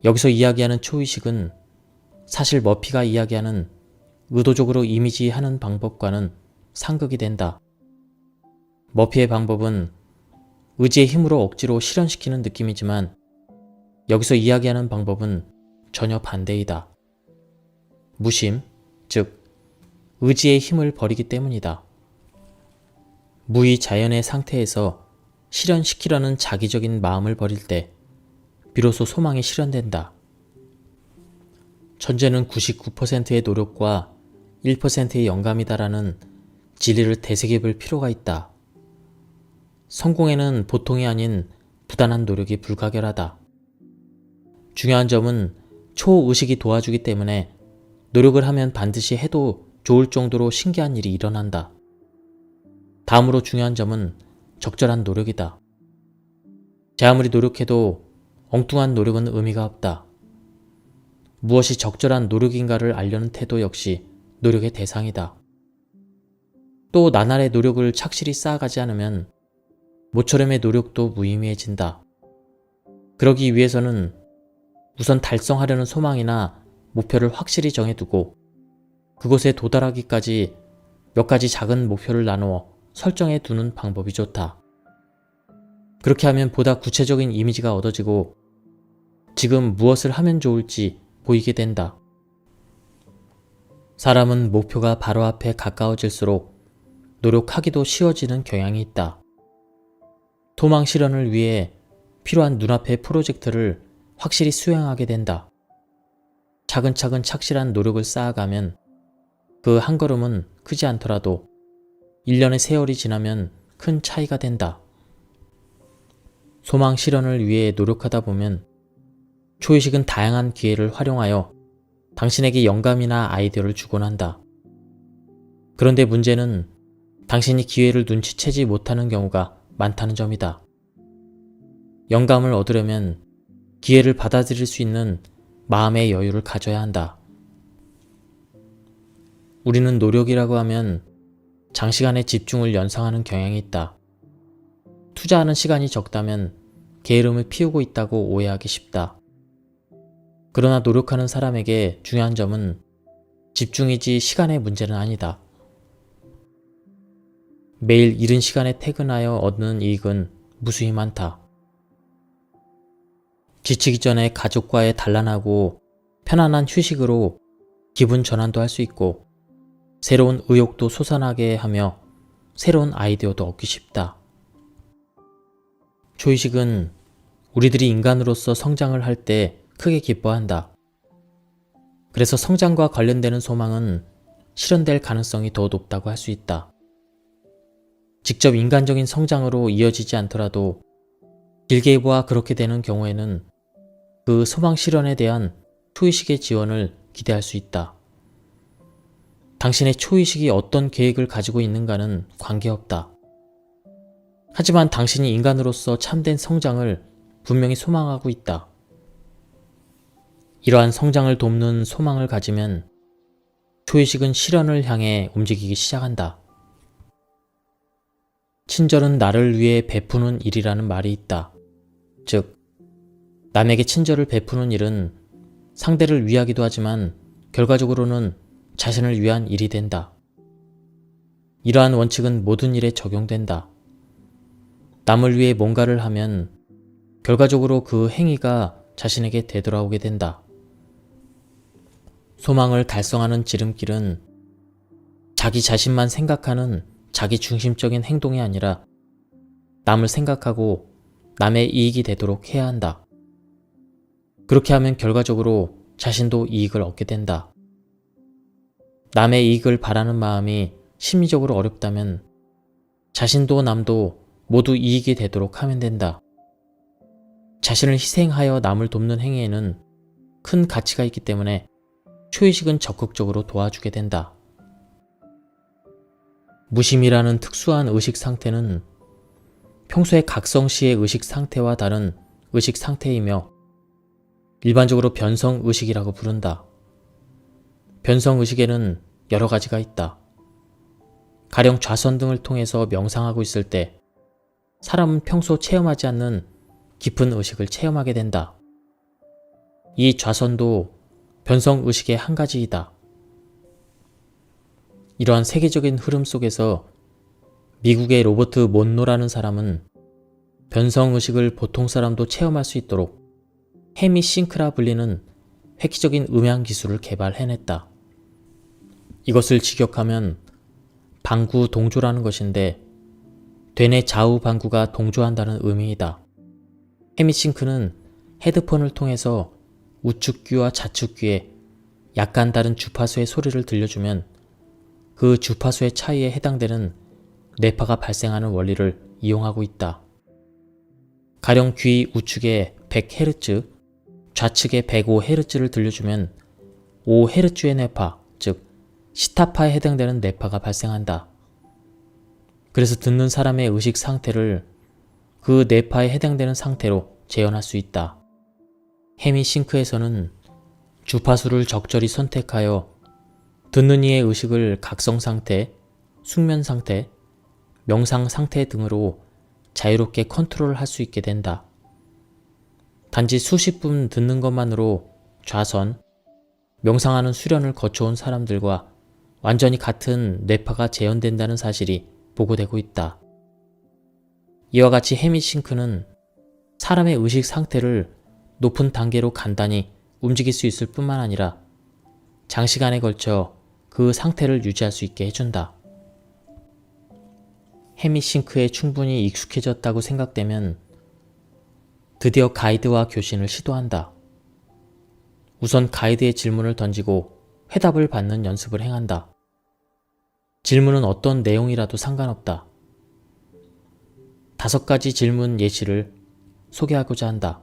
여기서 이야기하는 초의식은 사실 머피가 이야기하는 의도적으로 이미지하는 방법과는 상극이 된다. 머피의 방법은 의지의 힘으로 억지로 실현시키는 느낌이지만 여기서 이야기하는 방법은 전혀 반대이다. 무심, 의지의 힘을 버리기 때문이다. 무의자연의 상태에서 실현시키려는 자기적인 마음을 버릴 때 비로소 소망이 실현된다. 천재는 99%의 노력과 1%의 영감이다라는 진리를 되새겨볼 필요가 있다. 성공에는 보통이 아닌 부단한 노력이 불가결하다. 중요한 점은 초의식이 도와주기 때문에 노력을 하면 반드시 해도 좋을 정도로 신기한 일이 일어난다. 다음으로 중요한 점은 적절한 노력이다. 제 아무리 노력해도 엉뚱한 노력은 의미가 없다. 무엇이 적절한 노력인가를 알려는 태도 역시 노력의 대상이다. 또 나날의 노력을 착실히 쌓아가지 않으면 모처럼의 노력도 무의미해진다. 그러기 위해서는 우선 달성하려는 소망이나 목표를 확실히 정해두고 그곳에 도달하기까지 몇 가지 작은 목표를 나누어 설정해 두는 방법이 좋다. 그렇게 하면 보다 구체적인 이미지가 얻어지고 지금 무엇을 하면 좋을지 보이게 된다. 사람은 목표가 바로 앞에 가까워질수록 노력하기도 쉬워지는 경향이 있다. 소망 실현을 위해 필요한 눈앞의 프로젝트를 확실히 수행하게 된다. 차근차근 착실한 노력을 쌓아가면 그 한 걸음은 크지 않더라도 1년의 세월이 지나면 큰 차이가 된다. 소망 실현을 위해 노력하다 보면 초의식은 다양한 기회를 활용하여 당신에게 영감이나 아이디어를 주곤 한다. 그런데 문제는 당신이 기회를 눈치채지 못하는 경우가 많다는 점이다. 영감을 얻으려면 기회를 받아들일 수 있는 마음의 여유를 가져야 한다. 우리는 노력이라고 하면 장시간의 집중을 연상하는 경향이 있다. 투자하는 시간이 적다면 게으름을 피우고 있다고 오해하기 쉽다. 그러나 노력하는 사람에게 중요한 점은 집중이지 시간의 문제는 아니다. 매일 이른 시간에 퇴근하여 얻는 이익은 무수히 많다. 지치기 전에 가족과의 단란하고 편안한 휴식으로 기분 전환도 할 수 있고 새로운 의욕도 솟아나게 하며 새로운 아이디어도 얻기 쉽다. 초의식은 우리들이 인간으로서 성장을 할 때 크게 기뻐한다. 그래서 성장과 관련되는 소망은 실현될 가능성이 더 높다고 할 수 있다. 직접 인간적인 성장으로 이어지지 않더라도 길게 보아 그렇게 되는 경우에는 그 소망 실현에 대한 초의식의 지원을 기대할 수 있다. 당신의 초의식이 어떤 계획을 가지고 있는가는 관계없다. 하지만 당신이 인간으로서 참된 성장을 분명히 소망하고 있다. 이러한 성장을 돕는 소망을 가지면 초의식은 실현을 향해 움직이기 시작한다. 친절은 나를 위해 베푸는 일이라는 말이 있다. 즉, 남에게 친절을 베푸는 일은 상대를 위하기도 하지만 결과적으로는 자신을 위한 일이 된다. 이러한 원칙은 모든 일에 적용된다. 남을 위해 뭔가를 하면 결과적으로 그 행위가 자신에게 되돌아오게 된다. 소망을 달성하는 지름길은 자기 자신만 생각하는 자기 중심적인 행동이 아니라 남을 생각하고 남의 이익이 되도록 해야 한다. 그렇게 하면 결과적으로 자신도 이익을 얻게 된다. 남의 이익을 바라는 마음이 심리적으로 어렵다면 자신도 남도 모두 이익이 되도록 하면 된다. 자신을 희생하여 남을 돕는 행위에는 큰 가치가 있기 때문에 초의식은 적극적으로 도와주게 된다. 무심이라는 특수한 의식 상태는 평소의 각성시의 의식 상태와 다른 의식 상태이며 일반적으로 변성의식이라고 부른다. 변성의식에는 여러 가지가 있다. 가령 좌선 등을 통해서 명상하고 있을 때 사람은 평소 체험하지 않는 깊은 의식을 체험하게 된다. 이 좌선도 변성의식의 한 가지이다. 이러한 세계적인 흐름 속에서 미국의 로버트 몬로라는 사람은 변성의식을 보통 사람도 체험할 수 있도록 헤미싱크라 불리는 획기적인 음향 기술을 개발해냈다. 이것을 직역하면 방구 동조라는 것인데 되뇌 좌우 방구가 동조한다는 의미이다. 헤미싱크는 헤드폰을 통해서 우측귀와 좌측귀에 약간 다른 주파수의 소리를 들려주면 그 주파수의 차이에 해당되는 뇌파가 발생하는 원리를 이용하고 있다. 가령 귀 우측에 100Hz, 좌측에 105Hz를 들려주면 5Hz의 뇌파, 즉 시타파에 해당되는 뇌파가 발생한다. 그래서 듣는 사람의 의식 상태를 그 뇌파에 해당되는 상태로 재현할 수 있다. 헤미싱크에서는 주파수를 적절히 선택하여 듣는 이의 의식을 각성 상태, 숙면 상태, 명상 상태 등으로 자유롭게 컨트롤할 수 있게 된다. 단지 수십 분 듣는 것만으로 좌선, 명상하는 수련을 거쳐온 사람들과 완전히 같은 뇌파가 재현된다는 사실이 보고되고 있다. 이와 같이 헤미싱크는 사람의 의식 상태를 높은 단계로 간단히 움직일 수 있을 뿐만 아니라 장시간에 걸쳐 그 상태를 유지할 수 있게 해준다. 헤미싱크에 충분히 익숙해졌다고 생각되면 드디어 가이드와 교신을 시도한다. 우선 가이드의 질문을 던지고 회답을 받는 연습을 행한다. 질문은 어떤 내용이라도 상관없다. 5가지 질문 예시를 소개하고자 한다.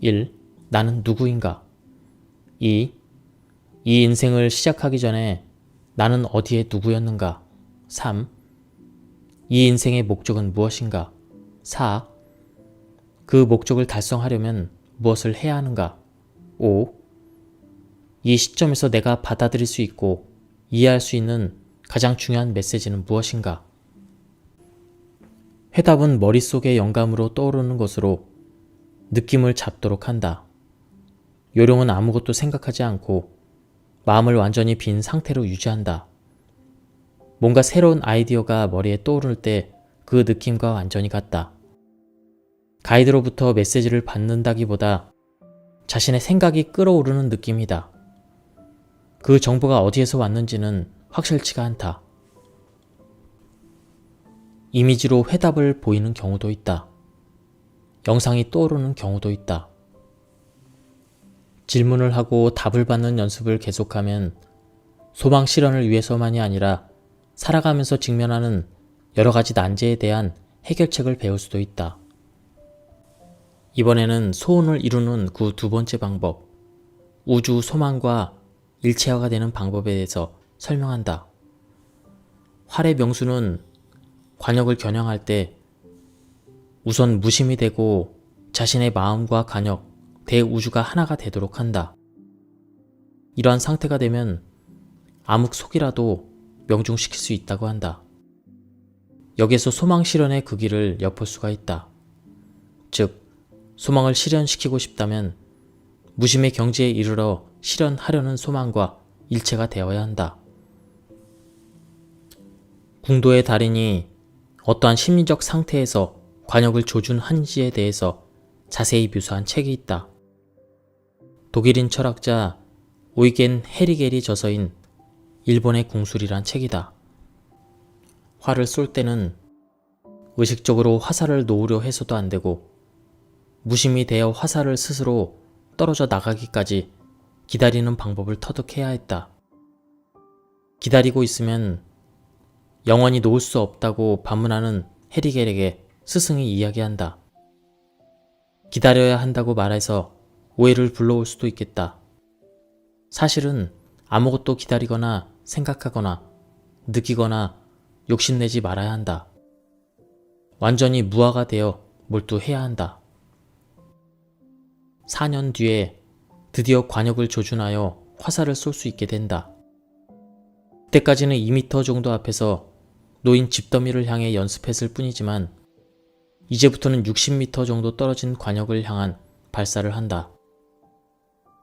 1. 나는 누구인가? 2. 이 인생을 시작하기 전에 나는 어디에 누구였는가? 3. 이 인생의 목적은 무엇인가? 4. 그 목적을 달성하려면 무엇을 해야 하는가? 5. 이 시점에서 내가 받아들일 수 있고 이해할 수 있는 가장 중요한 메시지는 무엇인가? 회답은 머릿속의 영감으로 떠오르는 것으로 느낌을 잡도록 한다. 요령은 아무것도 생각하지 않고 마음을 완전히 빈 상태로 유지한다. 뭔가 새로운 아이디어가 머리에 떠오를 때 그 느낌과 완전히 같다. 가이드로부터 메시지를 받는다기보다 자신의 생각이 끓어오르는 느낌이다. 그 정보가 어디에서 왔는지는 확실치가 않다. 이미지로 회답을 보이는 경우도 있다. 영상이 떠오르는 경우도 있다. 질문을 하고 답을 받는 연습을 계속하면 소망 실현을 위해서만이 아니라 살아가면서 직면하는 여러 가지 난제에 대한 해결책을 배울 수도 있다. 이번에는 소원을 이루는 그 2번째 방법, 우주 소망과 일체화가 되는 방법에 대해서 설명한다. 활의 명수는 관역을 겨냥할 때 우선 무심이 되고 자신의 마음과 관역, 대우주가 하나가 되도록 한다. 이러한 상태가 되면 암흑속이라도 명중시킬 수 있다고 한다. 여기에서 소망 실현의 그 길을 엿볼 수가 있다. 즉, 소망을 실현시키고 싶다면 무심의 경지에 이르러 실현하려는 소망과 일체가 되어야 한다. 궁도의 달인이 어떠한 심리적 상태에서 관역을 조준한지에 대해서 자세히 묘사한 책이 있다. 독일인 철학자 오이겐 헤리겔이 저서인 일본의 궁술이란 책이다. 활을 쏠 때는 의식적으로 화살을 놓으려 해서도 안 되고 무심이 되어 화살을 스스로 떨어져 나가기까지 기다리는 방법을 터득해야 했다. 기다리고 있으면 영원히 놓을 수 없다고 반문하는 헤리겔에게 스승이 이야기한다. 기다려야 한다고 말해서 오해를 불러올 수도 있겠다. 사실은 아무것도 기다리거나 생각하거나 느끼거나 욕심내지 말아야 한다. 완전히 무아가 되어 몰두해야 한다. 4년 뒤에 드디어 관역을 조준하여 화살을 쏠 수 있게 된다. 그때까지는 2m 정도 앞에서 놓인 집더미를 향해 연습했을 뿐이지만 이제부터는 60m 정도 떨어진 관역을 향한 발사를 한다.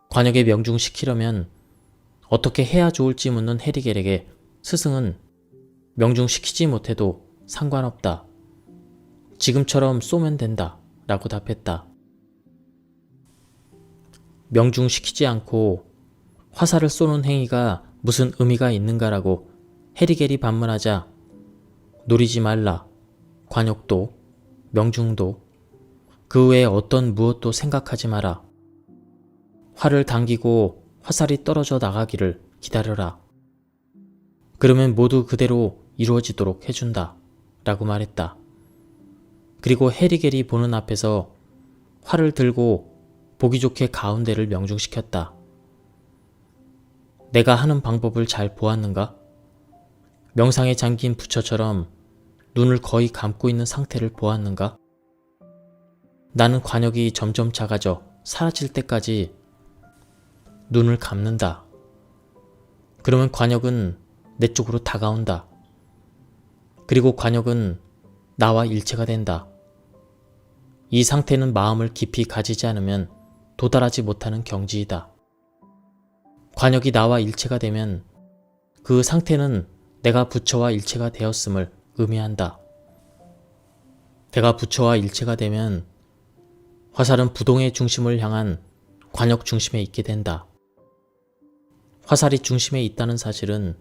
관역에 명중시키려면 어떻게 해야 좋을지 묻는 헤리겔에게 스승은 명중시키지 못해도 상관없다. 지금처럼 쏘면 된다. 라고 답했다. 명중시키지 않고 화살을 쏘는 행위가 무슨 의미가 있는가라고 해리겔이 반문하자 노리지 말라, 관역도, 명중도, 그 외에 어떤 무엇도 생각하지 마라. 활을 당기고 화살이 떨어져 나가기를 기다려라. 그러면 모두 그대로 이루어지도록 해준다 라고 말했다. 그리고 해리겔이 보는 앞에서 활을 들고 보기 좋게 가운데를 명중시켰다. 내가 하는 방법을 잘 보았는가? 명상에 잠긴 부처처럼 눈을 거의 감고 있는 상태를 보았는가? 나는 관역이 점점 작아져 사라질 때까지 눈을 감는다. 그러면 관역은 내 쪽으로 다가온다. 그리고 관역은 나와 일체가 된다. 이 상태는 마음을 깊이 가지지 않으면 도달하지 못하는 경지이다. 관역이 나와 일체가 되면 그 상태는 내가 부처와 일체가 되었음을 의미한다. 내가 부처와 일체가 되면 화살은 부동의 중심을 향한 관역 중심에 있게 된다. 화살이 중심에 있다는 사실은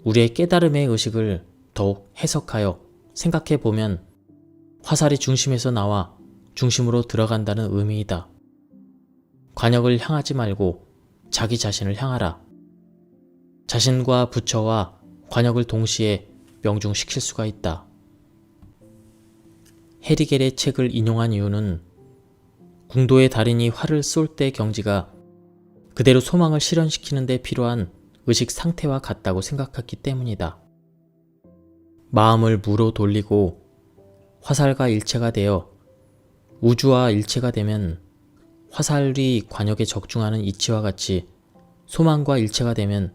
우리의 깨달음의 의식을 더욱 해석하여 생각해 보면 화살이 중심에서 나와 중심으로 들어간다는 의미이다. 관역을 향하지 말고 자기 자신을 향하라. 자신과 부처와 관역을 동시에 명중시킬 수가 있다. 해리겔의 책을 인용한 이유는 궁도의 달인이 활을 쏠 때 경지가 그대로 소망을 실현시키는 데 필요한 의식 상태와 같다고 생각했기 때문이다. 마음을 무로 돌리고 화살과 일체가 되어 우주와 일체가 되면 화살이 관역에 적중하는 이치와 같이 소망과 일체가 되면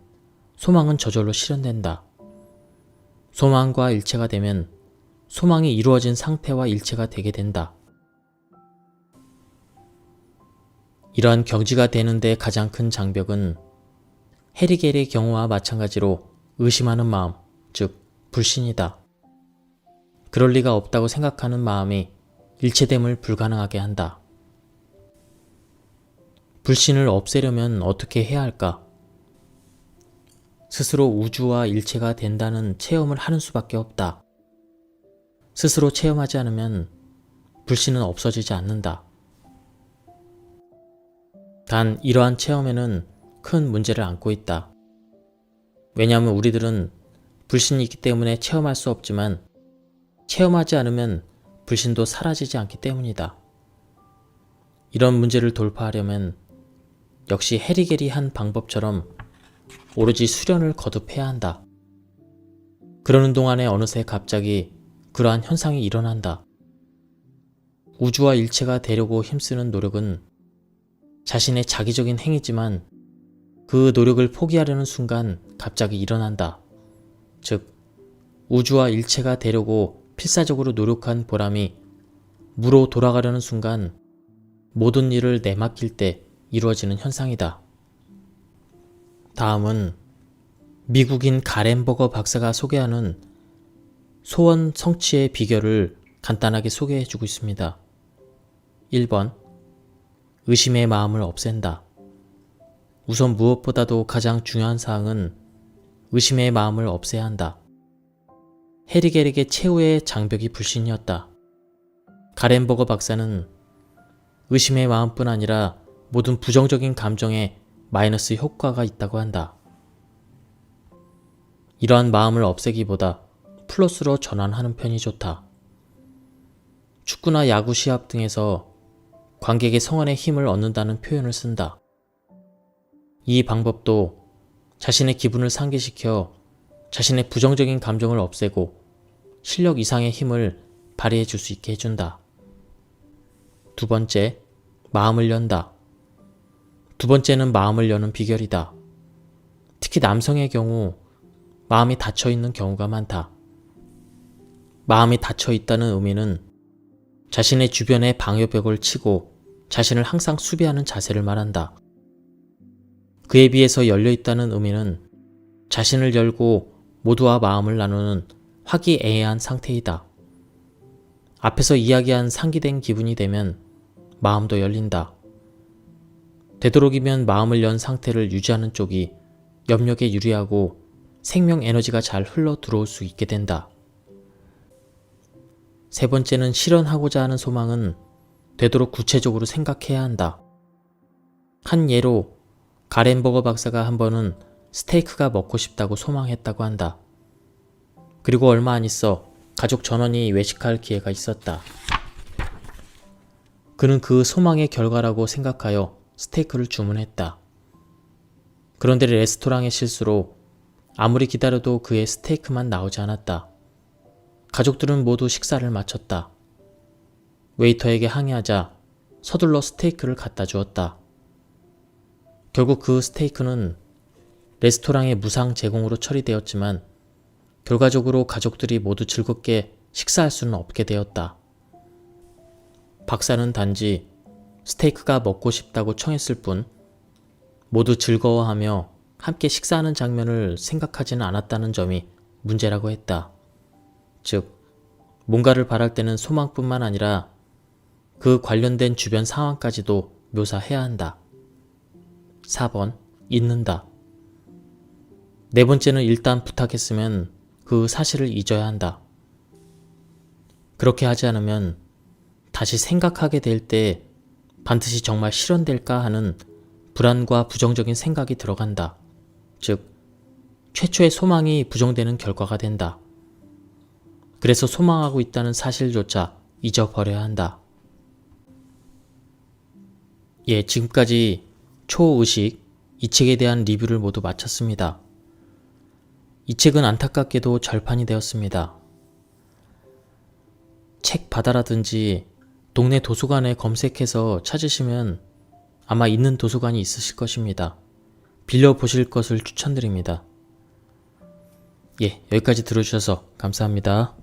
소망은 저절로 실현된다. 소망과 일체가 되면 소망이 이루어진 상태와 일체가 되게 된다. 이러한 경지가 되는데 가장 큰 장벽은 해리겔의 경우와 마찬가지로 의심하는 마음, 즉 불신이다. 그럴 리가 없다고 생각하는 마음이 일체됨을 불가능하게 한다. 불신을 없애려면 어떻게 해야 할까? 스스로 우주와 일체가 된다는 체험을 하는 수밖에 없다. 스스로 체험하지 않으면 불신은 없어지지 않는다. 단 이러한 체험에는 큰 문제를 안고 있다. 왜냐하면 우리들은 불신이 있기 때문에 체험할 수 없지만 체험하지 않으면 불신도 사라지지 않기 때문이다. 이런 문제를 돌파하려면 역시 해리겔이 한 방법처럼 오로지 수련을 거듭해야 한다. 그러는 동안에 어느새 갑자기 그러한 현상이 일어난다. 우주와 일체가 되려고 힘쓰는 노력은 자신의 자기적인 행위지만 그 노력을 포기하려는 순간 갑자기 일어난다. 즉, 우주와 일체가 되려고 필사적으로 노력한 보람이 무로 돌아가려는 순간 모든 일을 내맡길 때 이루어지는 현상이다. 다음은 미국인 가렌버거 박사가 소개하는 소원 성취의 비결을 간단하게 소개해주고 있습니다. 1번, 의심의 마음을 없앤다. 우선 무엇보다도 가장 중요한 사항은 의심의 마음을 없애야 한다. 해리겔에게 최후의 장벽이 불신이었다. 가렌버거 박사는 의심의 마음뿐 아니라 모든 부정적인 감정에 마이너스 효과가 있다고 한다. 이러한 마음을 없애기보다 플러스로 전환하는 편이 좋다. 축구나 야구 시합 등에서 관객의 성원의 힘을 얻는다는 표현을 쓴다. 이 방법도 자신의 기분을 상기시켜 자신의 부정적인 감정을 없애고 실력 이상의 힘을 발휘해 줄 수 있게 해준다. 2번째, 마음을 연다. 2번째는 마음을 여는 비결이다. 특히 남성의 경우 마음이 닫혀있는 경우가 많다. 마음이 닫혀있다는 의미는 자신의 주변에 방어벽을 치고 자신을 항상 수비하는 자세를 말한다. 그에 비해서 열려있다는 의미는 자신을 열고 모두와 마음을 나누는 화기애애한 상태이다. 앞에서 이야기한 상기된 기분이 되면 마음도 열린다. 되도록이면 마음을 연 상태를 유지하는 쪽이 염력에 유리하고 생명 에너지가 잘 흘러 들어올 수 있게 된다. 세 번째는 실현하고자 하는 소망은 되도록 구체적으로 생각해야 한다. 한 예로 가렌버거 박사가 한 번은 스테이크가 먹고 싶다고 소망했다고 한다. 그리고 얼마 안 있어 가족 전원이 외식할 기회가 있었다. 그는 그 소망의 결과라고 생각하여 스테이크를 주문했다. 그런데 레스토랑의 실수로 아무리 기다려도 그의 스테이크만 나오지 않았다. 가족들은 모두 식사를 마쳤다. 웨이터에게 항의하자 서둘러 스테이크를 갖다 주었다. 결국 그 스테이크는 레스토랑의 무상 제공으로 처리되었지만 결과적으로 가족들이 모두 즐겁게 식사할 수는 없게 되었다. 박사는 단지 스테이크가 먹고 싶다고 청했을 뿐 모두 즐거워하며 함께 식사하는 장면을 생각하지는 않았다는 점이 문제라고 했다. 즉, 뭔가를 바랄 때는 소망뿐만 아니라 그 관련된 주변 상황까지도 묘사해야 한다. 4번, 잊는다. 네 번째는 일단 부탁했으면 그 사실을 잊어야 한다. 그렇게 하지 않으면 다시 생각하게 될 때 반드시 정말 실현될까 하는 불안과 부정적인 생각이 들어간다. 즉, 최초의 소망이 부정되는 결과가 된다. 그래서 소망하고 있다는 사실조차 잊어버려야 한다. 지금까지 초의식, 이 책에 대한 리뷰를 모두 마쳤습니다. 이 책은 안타깝게도 절판이 되었습니다. 책 바다라든지 동네 도서관에 검색해서 찾으시면 아마 있는 도서관이 있으실 것입니다. 빌려보실 것을 추천드립니다. 여기까지 들어주셔서 감사합니다.